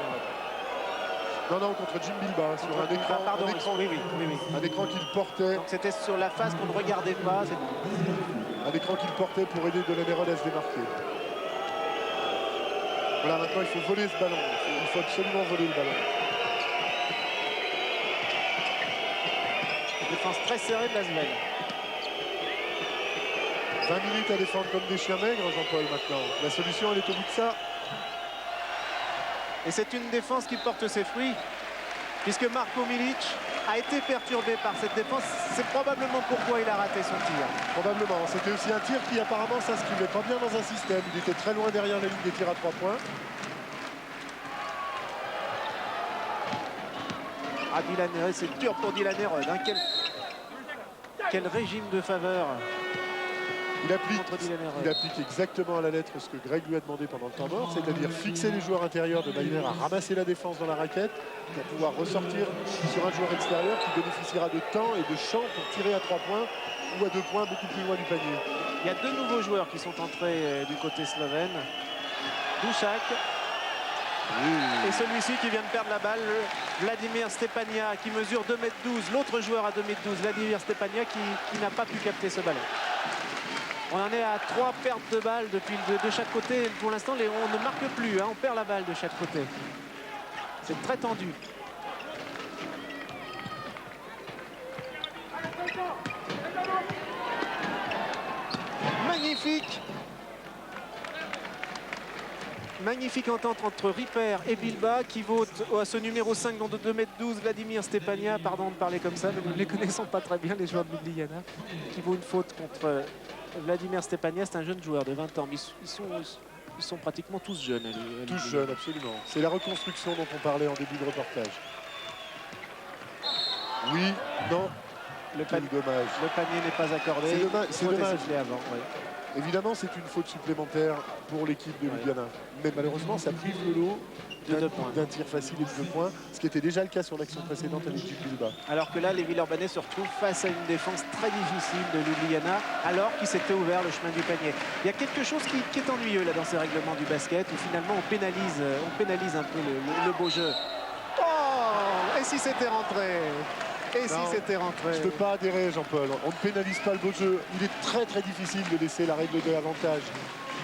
Non, contre Jim Bilba, sur un écran, pardon, oui. Un écran qu'il portait. Donc c'était sur la face qu'on ne regardait pas. Un écran qu'il portait pour aider Dylan Erod à se démarquer. Voilà, maintenant il faut voler ce ballon. Il faut absolument voler le ballon. Défense très serrée de Lasvel. 20 minutes à défendre comme des chiens maigres, Jean-Paul, maintenant. La solution, elle est au bout de ça. Et c'est une défense qui porte ses fruits, puisque Marko Milic a été perturbé par cette défense. C'est probablement pourquoi il a raté son tir. Probablement. C'était aussi un tir qui apparemment s'inscrivait pas bien dans un système. Il était très loin derrière la ligne des tirs à 3 points. Ah, Dylan Erod, c'est dur pour Dylan Erod. Hein. Quel régime de faveur Il applique, contre Dylan Heureux. il applique exactement à la lettre ce que Greg lui a demandé pendant le temps mort, c'est-à-dire fixer les joueurs intérieurs de manière à ramasser la défense dans la raquette pour pouvoir ressortir sur un joueur extérieur qui bénéficiera de temps et de champ pour tirer à 3 points ou à 2 points beaucoup plus loin du panier. Il y a 2 nouveaux joueurs qui sont entrés du côté slovène. Dušak et celui-ci qui vient de perdre la balle, Vladimir Stepania, qui mesure 2,12 m. L'autre joueur à 2,12 m, Vladimir Stepania, qui n'a pas pu capter ce ballon. On en est à 3 pertes de balles depuis de chaque côté. Pour l'instant, on ne marque plus, hein, on perd la balle de chaque côté. C'est très tendu. Magnifique! Magnifique entente entre Ripper et Bilba qui vote à ce numéro 5 dans de 2,12 m, Vladimir Stepania, pardon de parler comme ça, mais nous ne les connaissons pas très bien, les joueurs de Ljubljana, qui vaut une faute contre Vladimir Stepania. C'est un jeune joueur de 20 ans, mais ils sont pratiquement tous jeunes. Tous jeunes, absolument. C'est la reconstruction dont on parlait en début de reportage. Oui, non, quel dommage. Le panier n'est pas accordé. C'est dommage. Avant, ouais. Évidemment, c'est une faute supplémentaire pour l'équipe de Ljubljana. Mais malheureusement, ça prive le lot d'un tir facile et de 2 points, ce qui était déjà le cas sur l'action précédente avec Gilles Bilba. Alors que là, les Villeurbanais se retrouvent face à une défense très difficile de Ljubljana, alors qu'ils s'étaient ouvert le chemin du panier. Il y a quelque chose qui est ennuyeux là dans ces règlements du basket, où finalement on pénalise un peu le beau jeu. Oh! Et si c'était rentré? Et si c'était rentré? Je ne peux pas adhérer, Jean-Paul. On ne pénalise pas le beau jeu. Il est très très difficile de laisser la règle de l'avantage.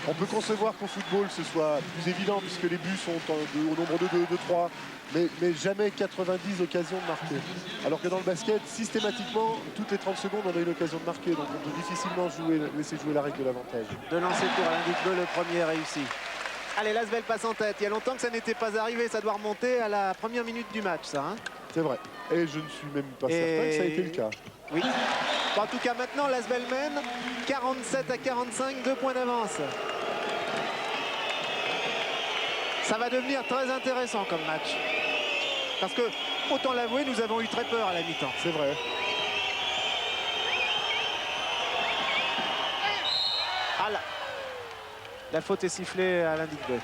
On peut concevoir qu'au football ce soit plus évident puisque les buts sont au nombre de 2, de 3, mais jamais 90 occasions de marquer. Alors que dans le basket, systématiquement, toutes les 30 secondes, on a une occasion de marquer. Donc on peut difficilement laisser jouer la règle de l'avantage. De lancer pour Alain Dicbeu, le premier réussi. Allez, l'Asvel passe en tête. Il y a longtemps que ça n'était pas arrivé. Ça doit remonter à la première minute du match, ça. Hein, c'est vrai. Et je ne suis même pas certain que ça a été le cas. Oui. Bon, en tout cas, maintenant, l'Asvel mène 47 à 45, 2 points d'avance. Ça va devenir très intéressant comme match. Parce que, autant l'avouer, nous avons eu très peur à la mi-temps. C'est vrai. Ah là. La faute est sifflée à Alain Dicbeu.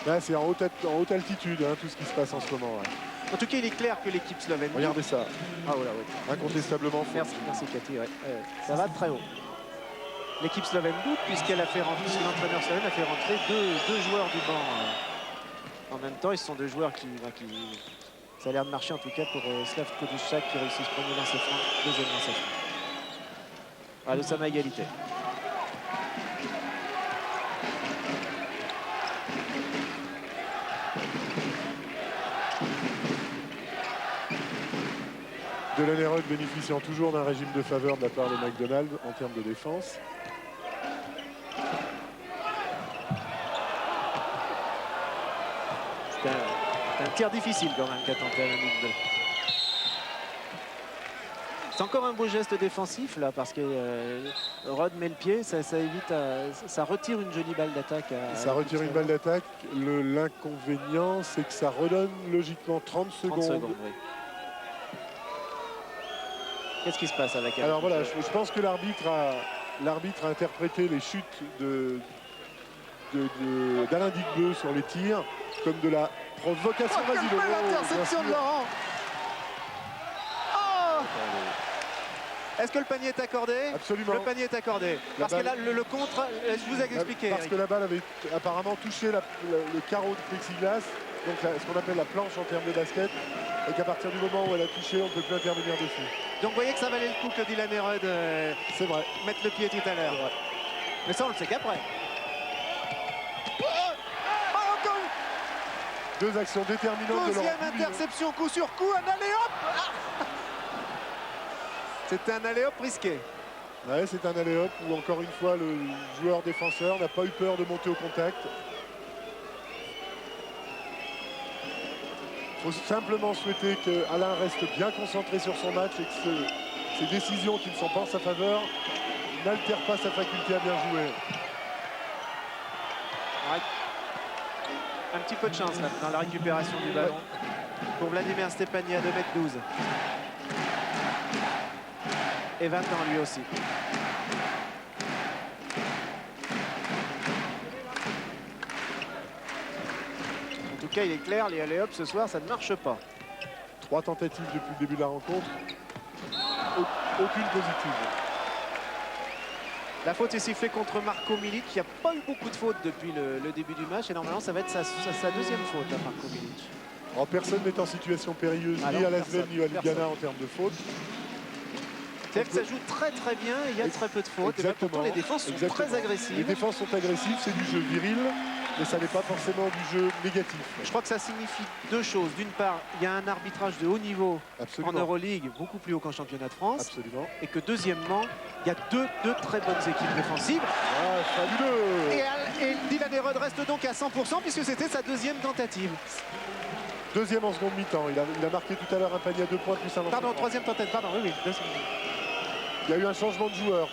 Là, c'est en haute altitude, hein, tout ce qui se passe en ce moment. Ouais. En tout cas, il est clair que l'équipe slovène... Regardez ça. Ah voilà, oui. Incontestablement. Merci Cathy. Ouais. Ça va très haut. L'équipe slovène doute puisqu'elle a fait rentrer, l'entraîneur slovène a fait rentrer deux joueurs du banc. En même temps, ils sont 2 joueurs qui ça a l'air de marcher en tout cas pour Slavko Dušak qui réussit ce premier lancer franc, deuxième lancer franc. Voilà, nous sommes à égalité. Dylan Heureux bénéficiant toujours d'un régime de faveur de la part de McDonald en termes de défense. C'est un tir difficile quand même qu'a tenté Alain Dicbeu. C'est encore un beau geste défensif là parce que Rod met le pied, ça évite, ça retire une jolie balle d'attaque. Ça retire une balle d'attaque. L'inconvénient, c'est que ça redonne logiquement 30 secondes. Oui. Qu'est-ce qui se passe avec elle? Alors voilà, je pense que l'arbitre a interprété les chutes d'Alain Dicbeu sur les tirs comme de la provocation. Oh, quelle belle interception de Laurent! Oh! Est-ce que le panier est accordé? Absolument. Le panier est accordé. Parce que là, le contre, je vous ai expliqué. Parce que la balle avait apparemment touché le carreau de plexiglas, donc ce qu'on appelle la planche en termes de basket, et qu'à partir du moment où elle a touché, on ne peut plus intervenir dessus. Donc vous voyez que ça valait le coup que Dylan Heureux c'est vrai, mettre le pied tout à l'heure. Mais ça, on le sait qu'après. Deux actions déterminantes de Laurent. Deuxième interception, coup sur coup, un alley-hop. C'était un alley-hop risqué. Ouais, c'est un alley-hop où encore une fois le joueur défenseur n'a pas eu peur de monter au contact. Il faut simplement souhaiter qu'Alain reste bien concentré sur son match et que ces décisions qui ne sont pas en sa faveur n'altèrent pas sa faculté à bien jouer. Ouais. Un petit peu de chance là, dans la récupération du ballon pour Vladimir Stepania, 2,12 m. Et 20 ans lui aussi. En tout cas, il est clair, les alley-hop ce soir, ça ne marche pas. 3 tentatives depuis le début de la rencontre. Aucune positive. La faute est sifflée contre Marco Milic, qui n'a pas eu beaucoup de fautes depuis le début du match. Et normalement, ça va être sa deuxième faute à Marco Milic. Alors, personne n'est en situation périlleuse, Ah ni non, à l'Asvel personne, ni à Ljubljana en termes de fautes. C'est-à-dire que ça joue très très bien et il y a très peu de fautes. Et pourtant, les défenses sont très Les agressives. défenses sont agressives, c'est du jeu viril, mais ça n'est pas forcément du jeu négatif. Je crois que ça signifie deux choses. D'une part, il y a un arbitrage de haut niveau Absolument. en Euroleague, beaucoup plus haut qu'en championnat de France. Absolument. Et que deuxièmement, il y a deux très bonnes équipes défensives. Ah, fabuleux! Et Dylan Herod reste donc à 100% puisque c'était sa deuxième tentative. Deuxième en seconde mi-temps. Il a marqué tout à l'heure un panier à 2 points plus un. Pardon, troisième tentative. Pardon, oui. Il y a eu un changement de joueur.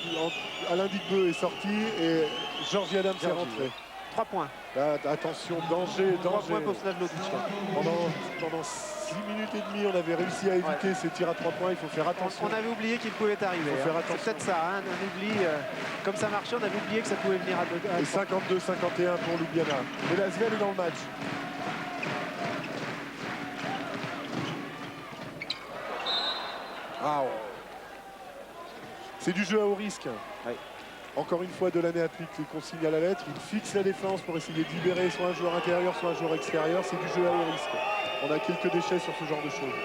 Alain Digbeu est sorti et Georgie Adams est rentré. 3 points. Là, attention, danger, 3 danger. points pour Slavlovic. Pendant 6 minutes et demie, on avait réussi à éviter ces tirs à 3 points. Il faut faire attention. On avait oublié qu'il pouvait arriver. Faut faire C'est attention. peut-être ça, hein, un oubli. Comme ça marchait, on avait oublié que ça pouvait venir à 2. Et 52-51 pour Ljubljana. Mais l'Asvel est dans le match. Wow. C'est du jeu à haut risque. Oui. Encore une fois, Delaney applique les consignes à la lettre. Il fixe la défense pour essayer de libérer soit un joueur intérieur, soit un joueur extérieur. C'est du jeu à haut risque. On a quelques déchets sur ce genre de choses.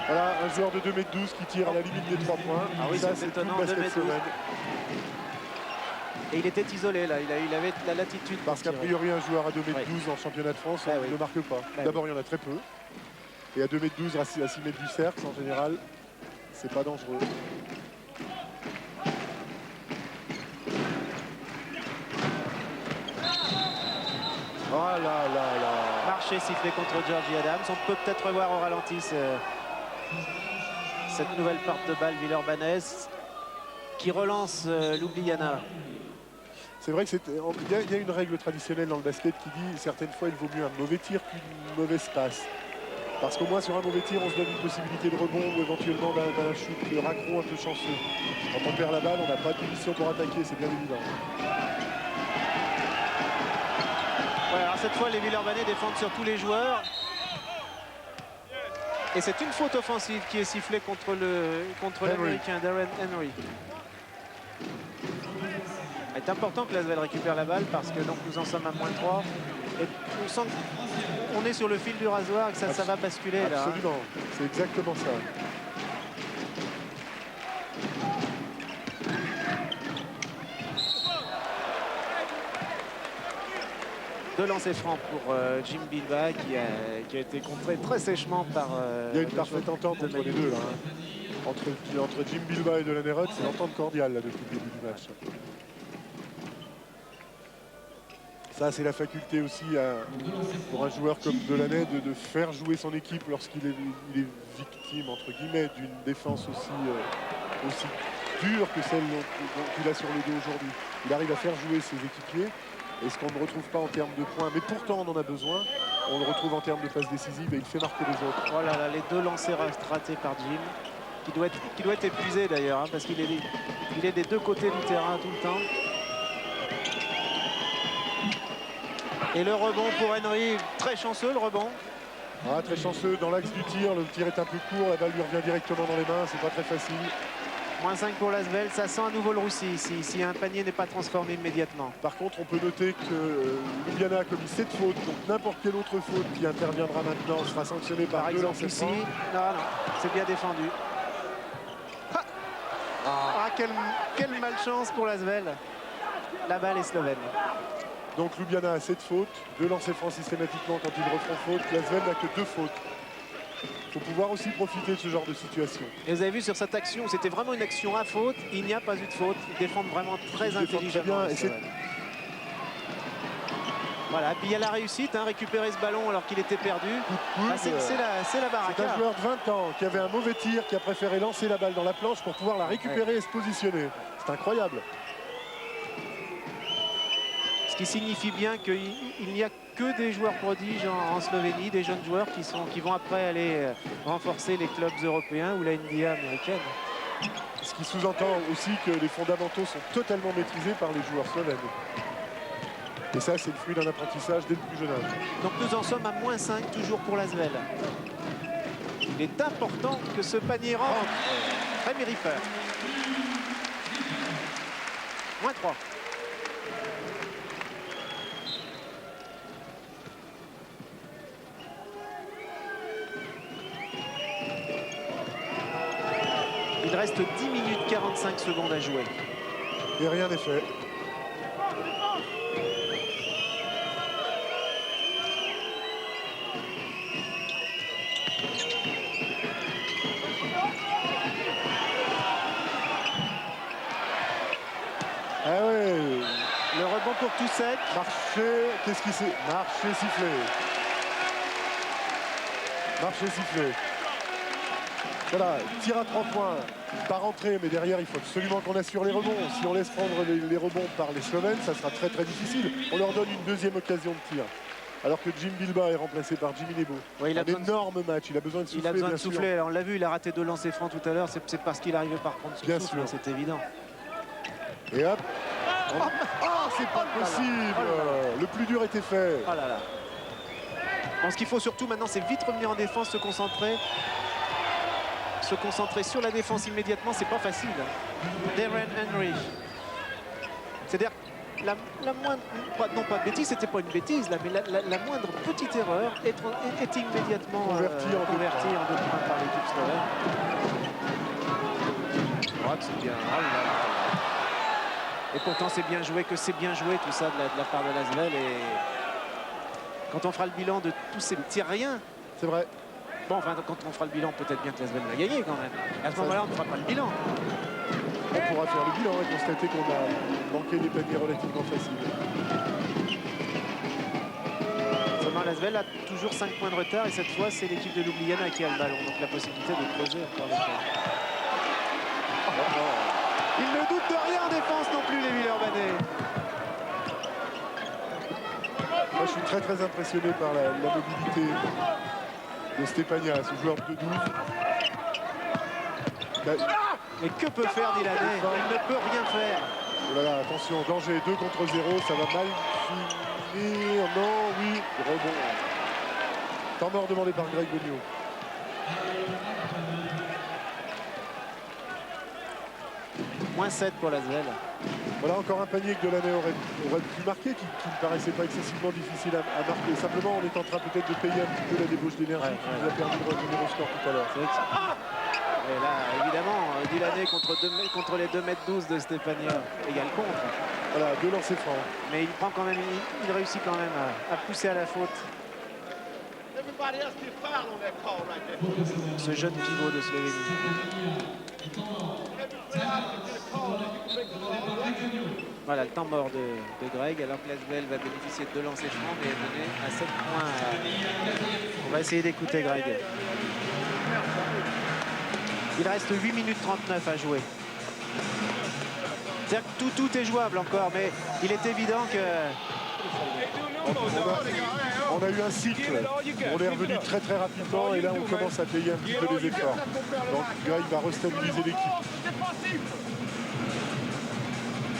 Voilà, un joueur de 2,12 m qui tire à la limite des 3 points. Ah oui, ça, c'est c'est tout étonnant, le basket 2,12 m. slovène. Et il était isolé là, il avait la latitude. Parce qu'a priori, un joueur à 2,12 m en championnat de France ne marque pas. D'abord, il y en a très peu. Et à 2,12 m à 6 mètres du cercle, en général, c'est pas dangereux. Oh là là là. Marché sifflé contre Georgie Adams. On peut peut-être revoir au ralenti cette nouvelle porte de balle villeurbannaise qui relance Ljubljana. C'est vrai qu'il y a une règle traditionnelle dans le basket qui dit certaines fois il vaut mieux un mauvais tir qu'une mauvaise passe. Parce qu'au moins sur un mauvais tir on se donne une possibilité de rebond ou éventuellement d'un shoot de raccro un peu chanceux. Quand on perd la balle on n'a pas de munitions pour attaquer, c'est bien évident. Ouais, alors cette fois les Villeurbanais défendent sur tous les joueurs. Et c'est une faute offensive qui est sifflée contre l'Américain Darren Henry. Il est important que l'Asvel récupère la balle parce que donc nous en sommes à -3. Et on sent qu'on est sur le fil du rasoir et que ça va basculer là. Absolument, c'est exactement ça. Deux lancers francs pour Jim Bilba qui a été contré très sèchement par... Il y a une parfaite entente entre les deux là. Hein. Entre Jim Bilba et Delaney Herod, c'est l'entente cordiale là, depuis le début du match. Ça, c'est la faculté aussi pour un joueur comme Delaney de faire jouer son équipe lorsqu'il est victime, entre guillemets, d'une défense aussi dure que celle qu'il a sur le dos aujourd'hui. Il arrive à faire jouer ses équipiers, et ce qu'on ne retrouve pas en termes de points, mais pourtant on en a besoin, on le retrouve en termes de passes décisives et il fait marquer les autres. Oh là là, les deux lancers ratés par Jim, qui doit être épuisé d'ailleurs, hein, parce qu'il est des deux côtés du terrain tout le temps. Et le rebond pour Henry, très chanceux le rebond. Ah, très chanceux dans l'axe du tir, le tir est un peu court, la balle lui revient directement dans les mains, c'est pas très facile. -5 pour l'Asvel, ça sent à nouveau le roussi ici, si un panier n'est pas transformé immédiatement. Par contre, on peut noter que Ljubljana a commis 7 fautes, donc n'importe quelle autre faute qui interviendra maintenant sera sanctionnée par 2 lancers ici, francs. non, c'est bien défendu. Quelle malchance pour l'Asvel. La balle est slovène. Donc Ljubljana a 7 fautes, 2 lancers francs systématiquement quand ils refont faute. L'Asvel n'a que 2 fautes. Il faut pouvoir aussi profiter de ce genre de situation. Et vous avez vu sur cette action, c'était vraiment une action à faute. Il n'y a pas eu de faute. Ils défendent vraiment très intelligemment. Voilà, puis il y a la réussite, hein, récupérer ce ballon alors qu'il était perdu. C'est la baraka. C'est un joueur de 20 ans qui avait un mauvais tir, qui a préféré lancer la balle dans la planche pour pouvoir la récupérer et se positionner. C'est incroyable. Ce qui signifie bien qu'il n'y a que des joueurs prodiges en Slovénie, des jeunes joueurs qui vont après aller renforcer les clubs européens ou la NBA américaine. Ce qui sous-entend aussi que les fondamentaux sont totalement maîtrisés par les joueurs slovènes. Et ça, c'est le fruit d'un apprentissage dès le plus jeune âge. Donc nous en sommes à -5 toujours pour l'Asvel. Il est important que ce panier rentre. Rémi Riffer. -3. Il reste 10 minutes 45 secondes à jouer. Et rien n'est fait. Ah ouais. Le rebond pour Toussaint. Marché, qu'est-ce qui s'est... Marché sifflé. Marché sifflé. Voilà, tir à 3 points, pas rentré, mais derrière il faut absolument qu'on assure les rebonds. Si on laisse prendre les rebonds par les Slovènes, ça sera très très difficile. On leur donne une deuxième occasion de tir. Alors que Jim Bilba est remplacé par Jimmy Nebo. Ouais, un énorme match, il a besoin de souffler. Il a besoin de bien sûr. souffler. On l'a vu, il a raté 2 lancers francs tout à l'heure. C'est parce qu'il n'arrivait pas à reprendre son Bien souffle, sûr. c'est évident. Et hop. Oh, c'est pas possible. Le plus dur était fait. Oh là là. Bon, ce qu'il faut surtout maintenant, c'est vite revenir en défense, se concentrer sur la défense immédiatement, c'est pas facile. Darren Henry. C'est-à-dire, la moindre, non pas de bêtise, c'était pas une bêtise là, mais la moindre petite erreur est immédiatement Convertie en 2 points par l'équipe slovène. Je crois que c'est bien. Oh là là. Et pourtant, c'est bien joué, tout ça de la part de l'Asvel. Et quand on fera le bilan de tous ces petits riens, C'est vrai. bon, enfin, quand on fera le bilan, peut-être bien que l'Asvel va gagner quand même. À ce moment-là, on ne fera pas le bilan. On pourra faire le bilan et constater qu'on a manqué des paniers relativement faciles. Seulement, l'Asvel a toujours 5 points de retard et cette fois, c'est l'équipe de Ljubljana qui a le ballon. Donc la possibilité de creuser encore les points. Ils ne doutent de rien en défense non plus, les Villeurbanais. Moi, je suis très très impressionné par la mobilité de Stepania, ce joueur de 12. Mais que peut faire Dilané? Il ne peut rien faire. Oh là là, attention, danger, 2 contre 0, ça va mal finir. Non, oui, rebond. Temps mort demandé par Greg Beugnot. -7 pour l'Asvel. Voilà encore un panier que Delaney aurait pu marquer, qui ne paraissait pas excessivement difficile à marquer. Simplement, on est en train peut-être de payer un petit peu la débauche d'énergie qui nous a permis de revenir au score tout à l'heure. Et là, évidemment, Dilané contre les 2,12 m de Stepania égale contre. Voilà, 2 lancers francs. Mais il prend quand même, il réussit quand même à pousser à la faute. Ce jeune pivot de Slovénie. Voilà le temps mort de Greg, alors que l'Asvel va bénéficier de 2 lancers francs, mais est mené à 7 points. On va essayer d'écouter Greg. Il reste 8 minutes 39 à jouer. C'est-à-dire que tout est jouable encore, mais il est évident que... On a eu un cycle, on est revenu très très rapidement et là on commence à payer un petit peu les efforts. Donc Greg va restabiliser l'équipe.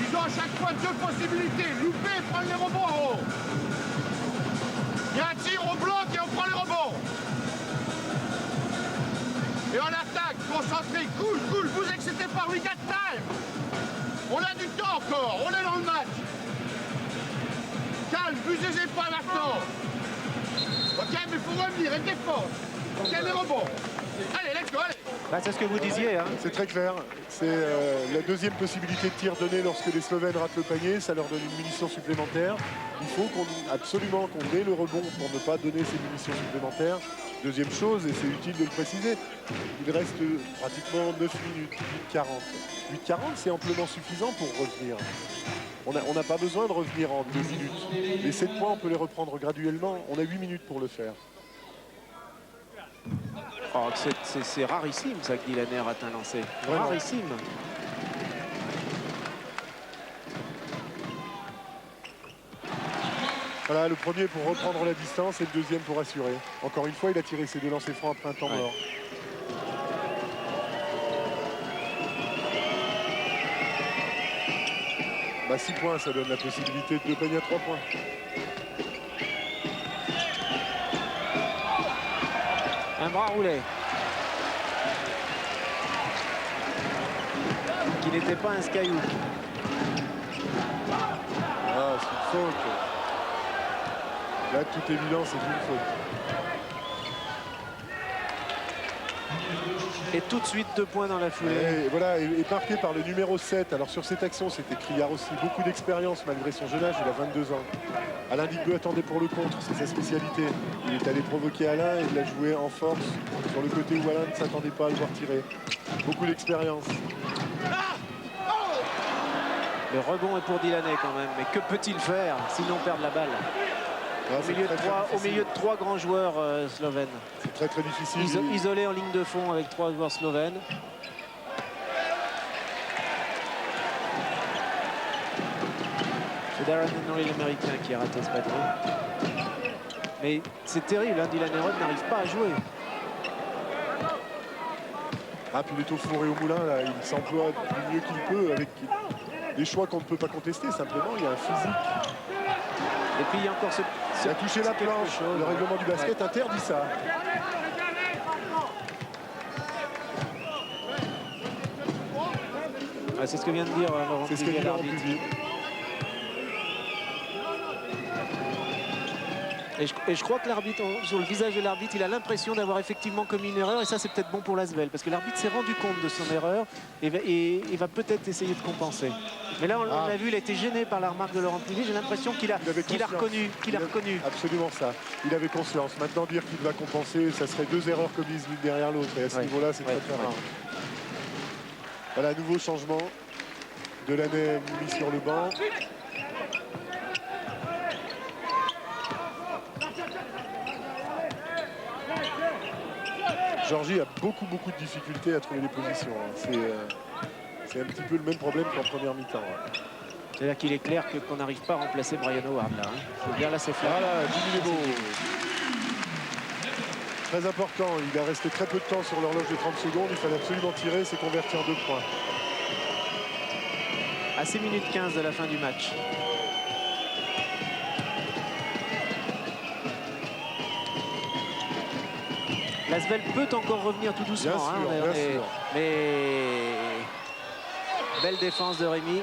Ils ont à chaque fois 2 possibilités. Louper et prendre les rebonds en haut. Il y a un tir, on bloque et on prend les rebonds. Et on attaque, concentré, cool, vous excitez pas, we got time. On a du temps encore, on est dans le match. Calme, busez pas maintenant. Ok, mais il faut revenir et défendre. Ok, les rebonds. Allez, let's go, allez. Bah, c'est ce que vous disiez. Hein. C'est très clair. C'est la deuxième possibilité de tir donnée lorsque les Slovènes ratent le panier. Ça leur donne une munition supplémentaire. Il faut absolument qu'on ait le rebond pour ne pas donner ces munitions supplémentaires. Deuxième chose, et c'est utile de le préciser, il reste pratiquement 9 minutes, 8,40. 8,40, c'est amplement suffisant pour revenir. On n'a pas besoin de revenir en 2 minutes. Les 7 points, on peut les reprendre graduellement. On a 8 minutes pour le faire. Oh, c'est rarissime ça que Dilané rate un lancer. Vraiment. Rarissime. Voilà, le premier pour reprendre la distance et le deuxième pour assurer. Encore une fois, il a tiré ses 2 lancers francs après un temps mort. Bah 6 points, ça donne la possibilité de gagner à 3 points. Un bras roulé. Qui n'était pas un skyhook. Ah, c'est une faute. Là, de toute évidence, c'est une faute. Et tout de suite 2 points dans la foulée. Et voilà, et marqué par le numéro 7. Alors sur cette action, c'était Criard aussi. Beaucoup d'expérience malgré son jeune âge, il a 22 ans. Alain Digbeu attendait pour le contre, c'est sa spécialité. Il est allé provoquer Alain et il l'a joué en force sur le côté où Alain ne s'attendait pas à le voir tirer. Beaucoup d'expérience. Le rebond est pour Delaney quand même. Mais que peut-il faire sinon perdre la balle? Au milieu de 3 grands joueurs slovènes. C'est très très difficile. Isolé en ligne de fond avec 3 joueurs slovènes. C'est Darren Henry l'américain qui a raté ce patin. Mais c'est terrible, hein, Delaney Rudd n'arrive pas à jouer. Ah, puis il est au four et au moulin, là. Il s'emploie du mieux qu'il peut avec des choix qu'on ne peut pas contester. Simplement, il y a un physique. Et puis il y a encore Il a touché la planche. Le règlement du basket interdit ça. Ouais, c'est ce que vient de dire Laurent C'est ce que Puvis, dit Laurent l'arbitre. Puvis. Et je crois que l'arbitre, sur le visage de l'arbitre, il a l'impression d'avoir effectivement commis une erreur. Et ça, c'est peut-être bon pour l'Asvel. Parce que l'arbitre s'est rendu compte de son erreur et va peut-être essayer de compenser. Mais là, on l'a vu, il a été gêné par la remarque de Laurent Puvis. J'ai l'impression qu'il a reconnu. Absolument ça. Il avait conscience. Maintenant, dire qu'il va compenser, ça serait 2 erreurs commises l'une derrière l'autre. Et à ce niveau-là, c'est très très rare. Voilà, nouveau changement. Delaney mis sur le banc. Georgie a beaucoup de difficultés à trouver les positions. C'est un petit peu le même problème qu'en première mi-temps. C'est là qu'il est clair qu'on n'arrive pas à remplacer Brian Howard. Là, faut bien là, c'est flat. Voilà, Jimmy Lebo. Très important, il a resté très peu de temps sur l'horloge de 30 secondes. Il fallait absolument tirer, c'est convertir 2 points. À 6 minutes 15 de la fin du match. L'Asvel peut encore revenir tout doucement. Bien sûr. Mais belle défense de Rémi.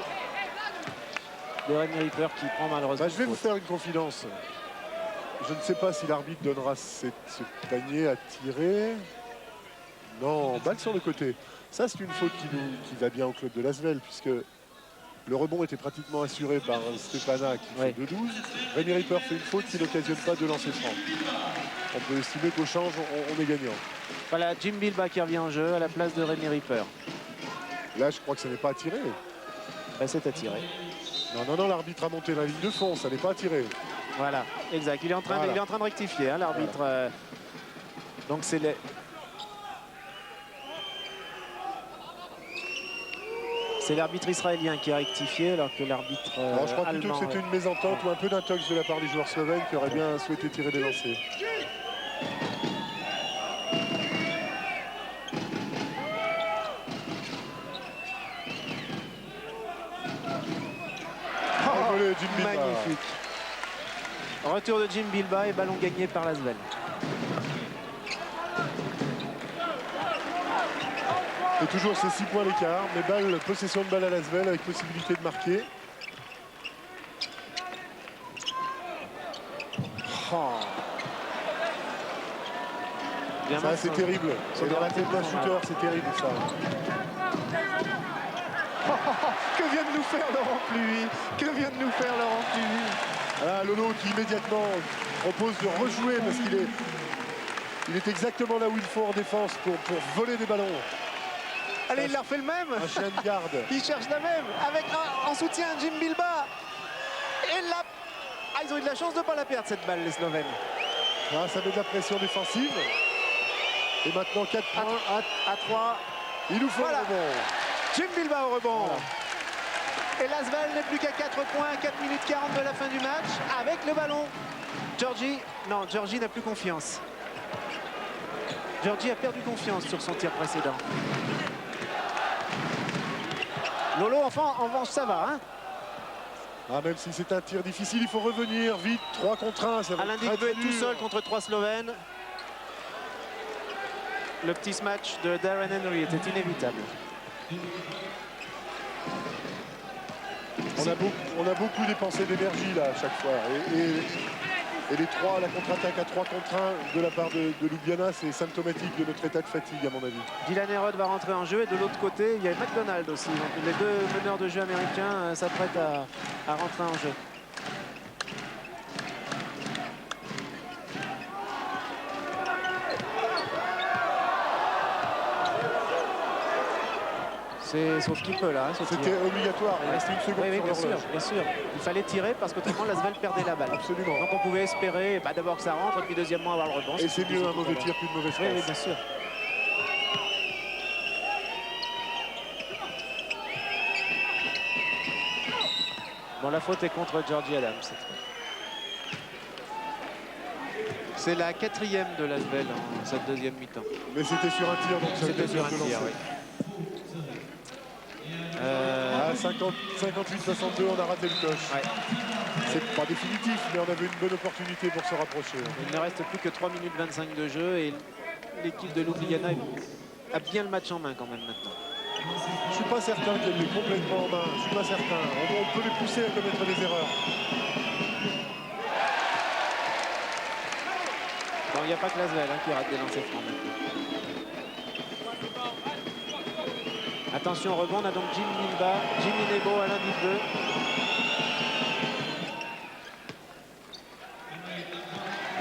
De Rémi Ripper qui prend malheureusement. Je vais vous faire une confidence. Je ne sais pas si l'arbitre donnera ce panier à tirer. Non, balle sur le côté. Ça, c'est une faute qui va bien au club de l'Asvel, puisque le rebond était pratiquement assuré par Stepana qui fait 2-12. Rémi Ripper fait une faute qui n'occasionne pas de lancer franc. On peut estimer qu'au change, on est gagnant. Voilà, Jim Bilba qui revient en jeu à la place de Rémi Ripper. Là, je crois que ça n'est pas à tirer. C'est à tirer. Non, l'arbitre a monté la ligne de fond, ça n'est pas à tirer. Voilà, exact. Il est en train de rectifier, hein, l'arbitre. Voilà. Donc c'est les... C'est l'arbitre israélien qui a rectifié, alors que l'arbitre je crois plutôt que c'était une mésentente ou un peu d'intox de la part des joueurs slovènes qui auraient bien souhaité tirer des lancers. Jim Bilba. Magnifique. Retour de Jim Bilba et ballon gagné par l'Asvel. Et toujours ces 6 points d'écart, mais possession de balle à l'Asvel avec possibilité de marquer. Ça, c'est terrible. C'est dans la tête d'un shooter, c'est terrible ça. Que vient de nous faire Laurent Pluie? Que vient de nous faire Laurent Pluie? Voilà, Lolo qui immédiatement propose de rejouer parce qu'il est exactement là où il faut en défense pour voler des ballons. Allez, il leur fait le même. Un chien de garde. Il cherche la même avec en soutien Jim Bilba. Et là, ils ont eu de la chance de ne pas la perdre cette balle, les Slovènes. Ça met de la pression défensive. Et maintenant 4 points. À 3. Il nous faut le rebond. Jim Bilba au rebond. Et Lasvel n'est plus qu'à 4 points, 4 minutes 40 de la fin du match, avec le ballon. Georgie n'a plus confiance. Georgie a perdu confiance sur son tir précédent. Lolo, enfin, en revanche, ça va. Hein, ah, même si c'est un tir difficile, il faut revenir vite. 3 contre 1, ça va Alain être très, Digbeu est très tout dur. seul contre 3 Slovènes. Le petit smash de Darren Henry était inévitable. On a beaucoup dépensé d'énergie là à chaque fois. Et les 3, la contre-attaque à 3 contre 1 de la part de Ljubljana, c'est symptomatique de notre état de fatigue à mon avis. Dylan Herod va rentrer en jeu et de l'autre côté, il y a McDonald aussi. Donc les deux meneurs de jeu américains s'apprêtent à rentrer en jeu. C'est sauf qu'il peut là. C'était obligatoire, il reste une seconde Oui, sur bien sûr, l'horloge. bien sûr. Il fallait tirer parce qu'autrement Lasvel perdait la balle. Absolument. Donc on pouvait espérer d'abord que ça rentre et puis deuxièmement avoir le rebond. Et c'est mieux un mauvais tir qu'une mauvaise passe. Oui, oui, bien sûr. Bon, la faute est contre Georgie Adams. C'est la 4e de Lasvel en cette deuxième mi-temps. Mais c'était sur un tir, donc ça C'était veut sur un dire de tir, lancer. oui. À 58-62, on a raté le coche. Ouais. C'est pas définitif, mais on avait une bonne opportunité pour se rapprocher. Il ne reste plus que 3 minutes 25 de jeu et l'équipe de Ljubljana a bien le match en main quand même maintenant. Je suis pas certain qu'elle l'ait complètement en main. Je suis pas certain. On peut les pousser à commettre des erreurs. Bon, il n'y a pas que Lasvel qui rate des lancers francs maintenant. Attention, rebond, on a donc Jimmy Nebo, Alain Digbeu.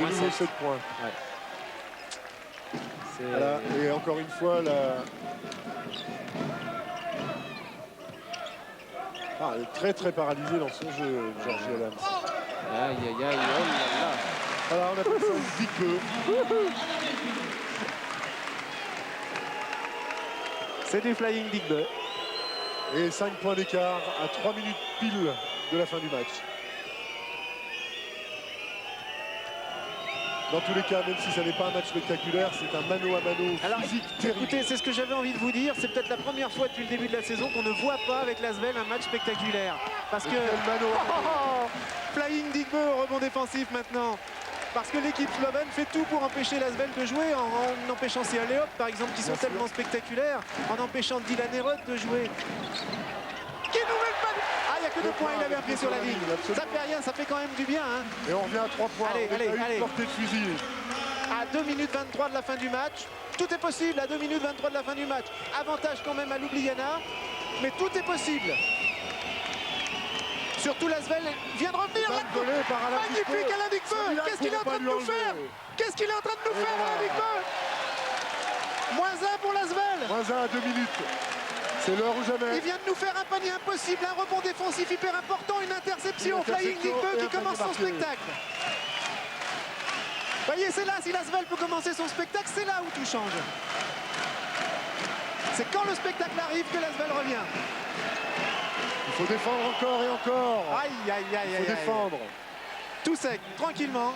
De nouveau 7 points. Ouais. Voilà. Et encore une fois, elle est très très paralysée dans son jeu, Georgie Adams. Aïe, aïe, aïe, oh là là. Voilà, on appelle ça un Digbeu. C'est du flying Digbeu. Et 5 points d'écart à 3 minutes pile de la fin du match. Dans tous les cas, même si ça n'est pas un match spectaculaire, c'est un mano à mano Alors, physique terrible. écoutez, c'est ce que j'avais envie de vous dire. C'est peut-être la première fois depuis le début de la saison qu'on ne voit pas avec Lasvel un match spectaculaire. Parce que... Quel mano à mano. Oh, flying Digbeu au rebond défensif maintenant. Parce que l'équipe slovène fait tout pour empêcher Lasvel de jouer, en empêchant ces alley-oop, par exemple, qui sont Bien sûr. tellement spectaculaires, en empêchant Dylan Herod de jouer. Qui nouvelle balle. Ah, il n'y a que 2 points, il avait un pied sur la ligne. Ça fait rien, ça fait quand même du bien. Hein. Et on revient à 3 points. Allez, On est à allez. une portée de fusil. À 2 minutes 23 de la fin du match. Tout est possible à 2 minutes 23 de la fin du match. Avantage quand même à Ljubljana, mais tout est possible. Surtout Lasvel vient de revenir. Balle volée par Alain Magnifique Digbeu. Alain Digbeu. Celui-là, Qu'est-ce qu'il est en faut train de pas nous lui faire? enlever. Qu'est-ce qu'il est en train de nous Et faire, voilà. Alain Digbeu? -1 pour Lasvel. -1 à 2 minutes. C'est l'heure ou jamais. Il vient de nous faire un panier impossible, un rebond défensif hyper important, une interception. Flying Digbeu et qui un panier commence son marqué. spectacle. Voyez, c'est là, si Lasvel peut commencer son spectacle, c'est là où tout change. C'est quand le spectacle arrive que Lasvel revient. Il faut défendre encore et encore. Aïe, aïe, aïe, Il aïe. faut défendre. Tout sec, tranquillement.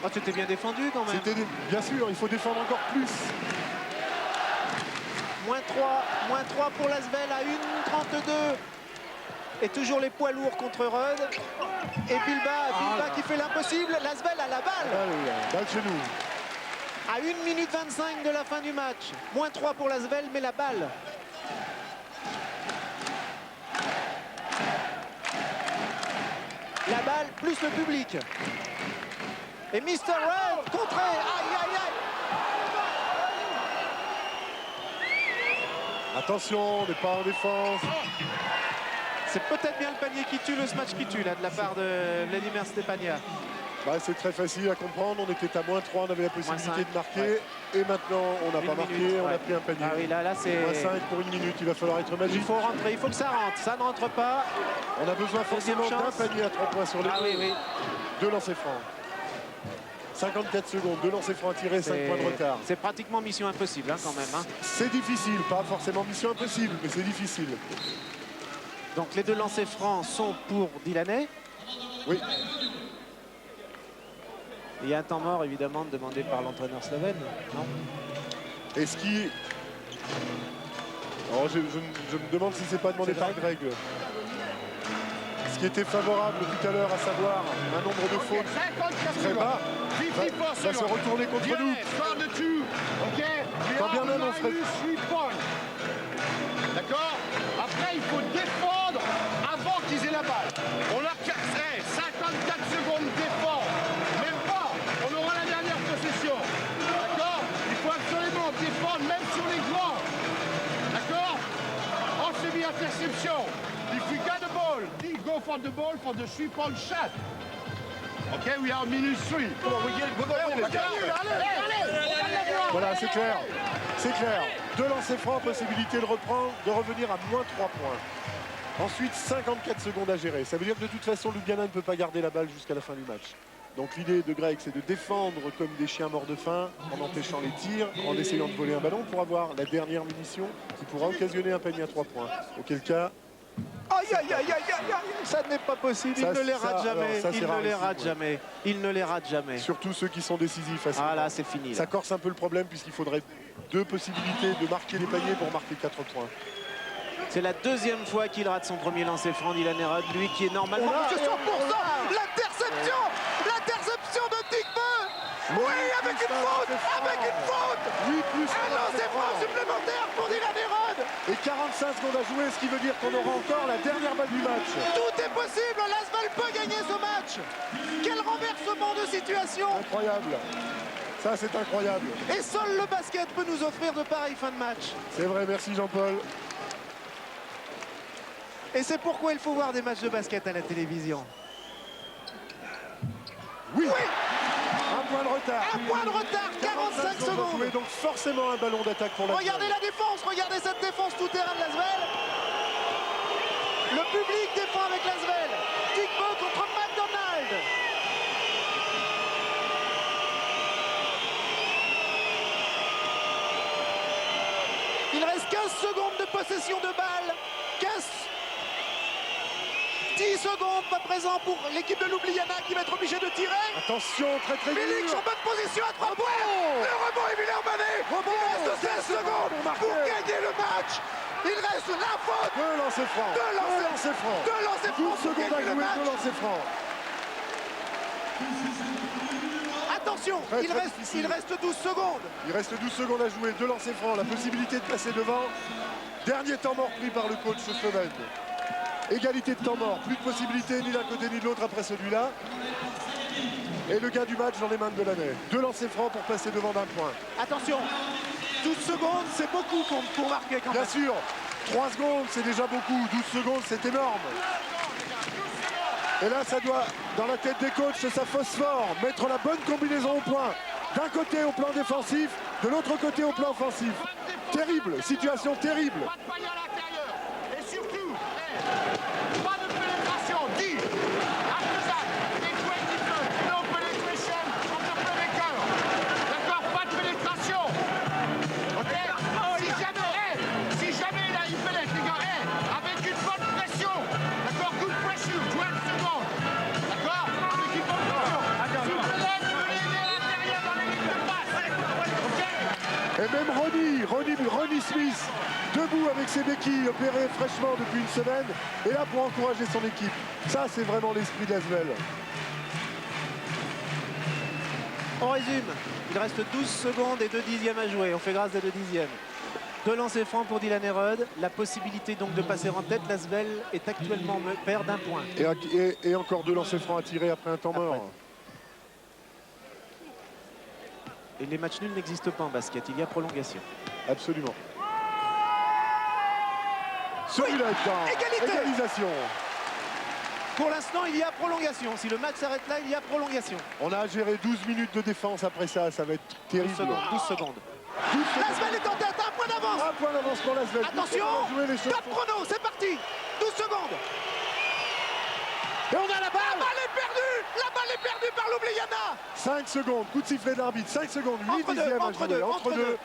Oh, c'était bien défendu quand même. Bien sûr, il faut défendre encore plus. -3 pour Lasvel à 1:32. Et toujours les poids lourds contre Rudd. Et Bilba qui fait l'impossible. Lasvel a la balle. Allez, balle chez nous. À 1 minute 25 de la fin du match. -3 pour Lasvel, mais la balle. La balle plus le public. Et Mr. Rudd contré. Aïe, aïe, aïe. Attention, on n'est pas en défense. C'est peut-être bien le panier qui tue, le match qui tue là de la part de Vladimir Stepania. Bah, c'est très facile à comprendre. On était à -3, on avait la possibilité -5, de marquer. ouais. Et maintenant, on n'a Une pas marqué, minute, on ouais. a pris un panier. Ah oui, là c'est... -5 pour 1 minute, il va falloir être Il magique. faut rentrer, il faut que ça rentre. Ça ne rentre pas. On a besoin forcément Deuxième d'un chance. panier à 3 points sur les Ah oui, oui. 2 lancers francs. 54 secondes, 2 lancers francs à tirer, 5 points de retard. C'est pratiquement mission impossible hein, quand même. Hein. C'est difficile, pas forcément mission impossible, mais c'est difficile. Donc les deux lancers francs sont pour Delaney. Oui. Il y a un temps mort évidemment demandé par l'entraîneur slovène. Non. Est-ce qu'il... Alors, je me demande si c'est pas demandé par Greg. Ce qui était favorable tout à l'heure, à savoir un nombre de fautes très bas, va se retourner contre nous. Quand bien même on ferait... D'accord. Après, il faut défendre avant qu'ils aient la balle. On leur casse 54 secondes défend. Même pas. On aura la dernière possession. D'accord. Il faut absolument défendre même sur les grands. D'accord. En semi-interception. If we got the ball, go for the ball for the 3-point shot. Okay, we are minus 3. Voilà, c'est clair. C'est clair. Deux lancers francs, possibilité de reprendre, de revenir à moins 3 points. Ensuite, 54 secondes à gérer. Ça veut dire que de toute façon, Ljubljana ne peut pas garder la balle jusqu'à la fin du match. Donc l'idée de Greg, c'est de défendre comme des chiens morts de faim, en empêchant les tirs, en essayant de voler un ballon pour avoir la dernière munition qui pourra occasionner un panier à 3 points. Auquel cas... Aïe, aïe, aïe, aïe, aïe, aïe, ça n'est pas possible, il ne les rate jamais, il ne les rate jamais, il ne les rate jamais. Surtout ceux qui sont décisifs. Ah là, c'est fini. Ça corse un peu le problème puisqu'il faudrait 2 possibilités de marquer les paniers pour marquer 4 points. C'est la deuxième fois qu'il rate son premier lancer franc, Dylan Herod, lui qui est normalement... Monsieur 100%, l'interception, l'interception de Digbe. Oui, avec une faute, avec une faute. Oui, plus un lancer franc supplémentaire pour Dylan Herod. Et 45 secondes à jouer, ce qui veut dire qu'on aura encore la dernière balle du match. Tout est possible, l'Asvel peut gagner ce match. Quel renversement de situation. Incroyable. Ça, c'est incroyable. Et seul le basket peut nous offrir de pareilles fins de match. C'est vrai, merci Jean-Paul. Et c'est pourquoi il faut voir des matchs de basket à la télévision. Oui, un point de retard. Un point de retard, 45 secondes. Et donc forcément un ballon d'attaque pour la... Regardez la défense, regardez cette défense tout-terrain de l'Asvel. Le public défend avec l'Asvel. Digbe contre McDonald. Il reste 15 secondes de possession de balle. 10 secondes à présent pour l'équipe de Ljubljana qui va être obligée de tirer. Attention, très très Milik dur. en bonne position à 3 points. Le rebond est Villers-Mané. Il reste 16 secondes pour gagner le match. Il reste la faute. Deux lancers francs. Deux lancers francs. 12 secondes à jouer, deux lancers francs. Attention, il reste 12 secondes. Il reste 12 secondes à jouer, deux lancers francs, la possibilité de passer devant. Dernier temps mort pris par le coach slovène. Égalité de temps mort, plus de possibilité ni d'un côté ni de l'autre après celui-là. Et le gain du match dans les mains de Delaney. Deux lancers francs pour passer devant d'un point. Attention, 12 secondes, c'est beaucoup pour marquer quand même. Bien sûr, 3 secondes, c'est déjà beaucoup. 12 secondes, c'est énorme. Et là, ça doit, dans la tête des coachs, ça phosphore. Mettre la bonne combinaison au point. D'un côté au plan défensif, de l'autre côté au plan offensif. Terrible, situation terrible. Pas de panier à l'intérieur. Et surtout, pas de pénétration. 10. After that, it's 20 no penetration from the playmaker. D'accord, pas de pénétration. Ok. Si jamais il pénètre, les gars, avec une bonne pression. D'accord, good pressure, 12 secondes. D'accord, avec une bonne pression. Si vous pénètre, vous l'aider à l'intérieur dans les lignes de passe. Ok. Et même Ronnie Smith, debout avec ses béquilles, opérées fraîchement depuis une semaine, est là pour encourager son équipe. Ça, c'est vraiment l'esprit de l'Asvel. On résume, il reste 12 secondes et 2 dixièmes à jouer. On fait grâce à 2 dixièmes. Deux lancers francs pour Dylan Herod. La possibilité donc de passer en tête. L'Asvel est actuellement perd d'un point. Et encore deux lancers francs à tirer après un temps mort. Et les matchs nuls n'existent pas en basket. Il y a prolongation. Absolument. Celui-là est dans égalisation. Pour l'instant, il y a prolongation. Si le match s'arrête là, il y a prolongation. On a géré 12 minutes de défense après ça. Ça va être terrible. 12 secondes. L'Asvel est en tête, un point d'avance. Un point d'avance pour l'Asvel. Attention, top chrono, c'est parti. 12 secondes. Et on a la balle. La balle est perdue. La balle balle est perdue par Ljubljana. 5 secondes, coup de sifflet d'arbitre, 5 secondes, 8 Entre deux, dixièmes à entre jouer. deux,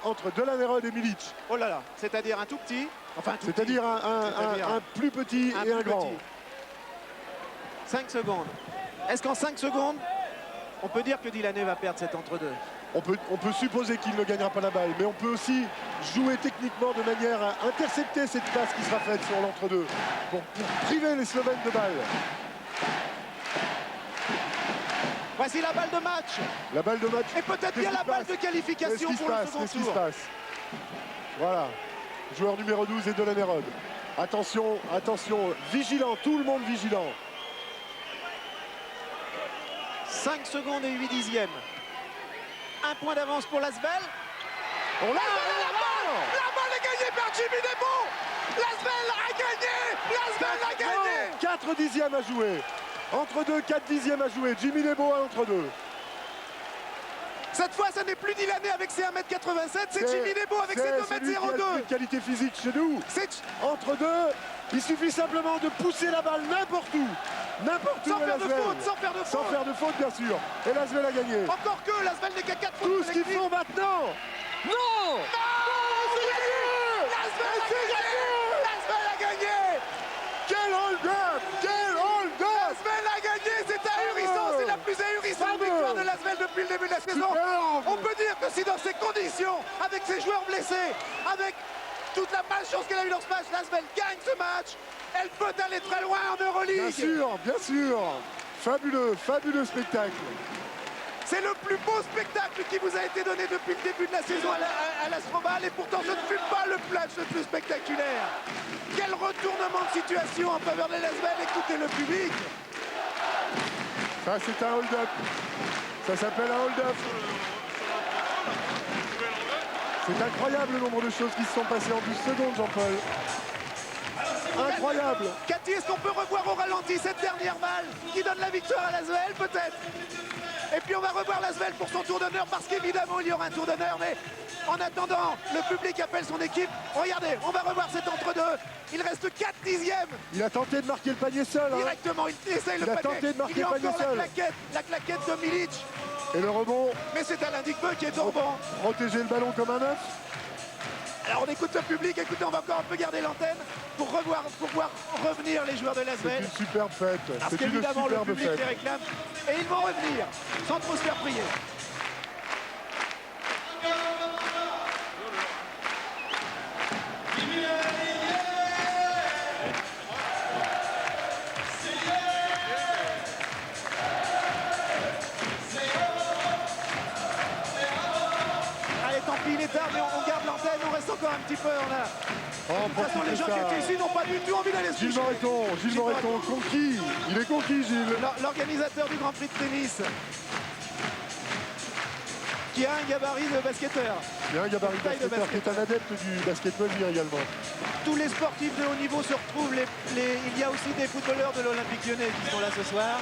Entre Delaney et Milic. Oh là là, c'est-à-dire un tout petit. Enfin, C'est-à-dire un plus petit et un grand. 5 secondes. Est-ce qu'en 5 secondes, on peut dire que Delaney va perdre cet entre-deux? On peut supposer qu'il ne gagnera pas la balle, mais on peut aussi jouer techniquement de manière à intercepter cette passe qui sera faite sur l'entre-deux pour priver les Slovènes de balle. Voici la balle de match. La balle de match. Et peut-être bien la balle de qualification pour le second Qu'est-ce qui se tour. passe? Voilà. Joueur numéro 12 et Delaney. Attention, attention, vigilant, tout le monde vigilant. 5 secondes et 8 dixièmes. Un point d'avance pour l'Asvel. On l'a, La balle est gagnée par Jimmy Debo. L'Asvel a gagné. L'Asvel a gagné. 4 dixièmes à jouer. Entre deux, 4 dixièmes à jouer. Jimmy Debo à l'entre-deux. Cette fois, ce n'est plus Delaney avec ses 1m87, c'est Jimmy Debo avec ses celui qui a le plus 2m02. de qualité physique chez nous. Entre deux, il suffit simplement de pousser la balle n'importe où. N'importe où. Sans faire de l'Asvel. faute, sans faire de Sans faute. faire de faute, bien sûr. Et l'Asvel a gagné. Encore que l'Asvel n'est qu'à 4 fautes. Tout ce qu'ils font maintenant. Non, L'Asvel a gagné. Quel hold-up. Quel hold-up. L'Asvel a gagné, c'est ahurissant, c'est la plus ahurissante Fameux. victoire de l'Asvel depuis le début de la saison. Superbe. On peut dire que si dans ces conditions, avec ses joueurs blessés, avec toute la malchance qu'elle a eu dans ce match, l'Asvel gagne ce match, elle peut aller très loin en Euroleague. Bien sûr, bien sûr. Fabuleux, fabuleux spectacle. C'est le plus beau spectacle qui vous a été donné depuis le début de la saison à l'Astrobal, et pourtant ce ne fut pas le match le plus spectaculaire. Quel retournement de situation en faveur de l'Asvel, écoutez le public. Ça, c'est un hold-up. Ça s'appelle un hold-up. C'est incroyable le nombre de choses qui se sont passées en 12 secondes, Jean-Paul. Incroyable. Cathy, est-ce qu'on peut revoir au ralenti cette dernière balle qui donne la victoire à l'Asvel, peut-être? Et puis on va revoir l'Asvel pour son tour d'honneur, parce qu'évidemment il y aura un tour d'honneur, mais en attendant, le public appelle son équipe. Regardez, on va revoir cet entre-deux. Il reste 4 dixièmes. Il a tenté de marquer le panier seul. Hein. Directement, il essaye le Il a panier. tenté de marquer Il y a le panier encore seul. la claquette de Milic. Et le rebond, Mais c'est Alain Dickbeu qui est au rebond. protéger le ballon comme un œuf. Alors on écoute le public, écoutez, on va encore un peu garder l'antenne pour voir revenir les joueurs de C'est l'Asvel. une superbe fête. Parce C'est une qu'évidemment le superbe public les fête. réclame et ils vont revenir sans trop se faire prier. Allez, tant pis, il est tard, mais on garde l'antenne, on reste encore un petit peu. Oh, De toute façon, les gens qui étaient ici n'ont pas du tout envie d'aller se Gilles coucher. Moreton, conquis. Il est conquis, Gilles. L'organisateur du Grand Prix de tennis, qui a un gabarit de basketteur. Il y a un gabarit Taille de basketteur qui est un adepte du basketball également. Tous les sportifs de haut niveau se retrouvent. Il y a aussi des footballeurs de l'Olympique Lyonnais qui sont là ce soir.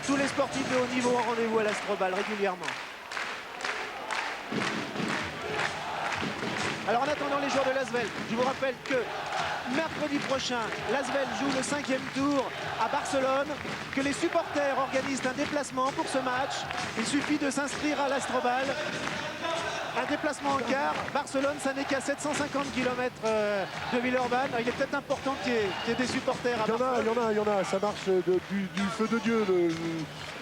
Tous les sportifs de haut niveau ont rendez-vous à l'Astrobal régulièrement. Alors en attendant les joueurs de l'Asvel, je vous rappelle que mercredi prochain, l'Asvel joue le 5e tour à Barcelone, que les supporters organisent un déplacement pour ce match. Il suffit de s'inscrire à l'Astrobal. Un déplacement en car. Barcelone, ça n'est qu'à 750 km de Villeurbanne. Il est peut-être important qu'il y ait des supporters à Barcelone. Il y en a. Ça marche du feu de Dieu,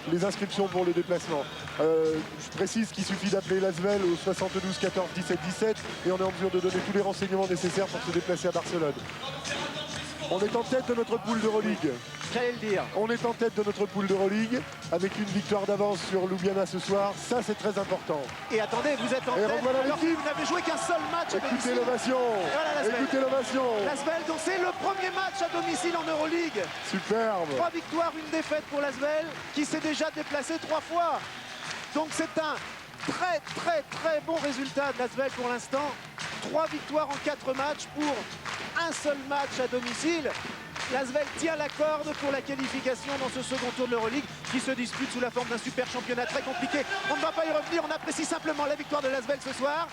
les inscriptions pour le déplacement. Je précise qu'il suffit d'appeler l'Asvel au 72 14 17 17 et on est en mesure de donner tous les renseignements nécessaires pour se déplacer à Barcelone. On est en tête de notre poule d'Euroleague. J'allais le dire. On est en tête de notre poule d'Euroleague avec une victoire d'avance sur Ljubljana ce soir. Ça, c'est très important. Et attendez, vous êtes en Et tête revoilà alors que l'équipe. vous n'avez joué qu'un seul match à Écoutez domicile. l'ovation. Voilà l'Asvel. Écoutez l'ovation. L'Asvel, donc c'est le premier match à domicile en Euroleague. Superbe. 3 victoires, une défaite pour l'Asvel, qui s'est déjà déplacé 3 fois. Donc c'est un très bon résultat de l'Asvel pour l'instant. 3 victoires en 4 matchs pour un seul match à domicile. L'Asvel tient la corde pour la qualification dans ce second tour de l'Euroleague qui se dispute sous la forme d'un super championnat très compliqué. On ne va pas y revenir, on apprécie simplement la victoire de l'Asvel ce soir.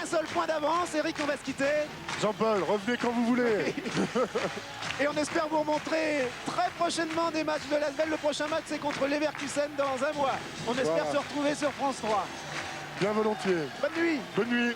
Un seul point d'avance. Eric, on va se quitter. Jean-Paul, revenez quand vous voulez. Et on espère vous remontrer très prochainement des matchs de l'Asvel. Le prochain match, c'est contre Leverkusen dans un mois. On espère se retrouver sur France 3. Bien volontiers. Bonne nuit. Bonne nuit.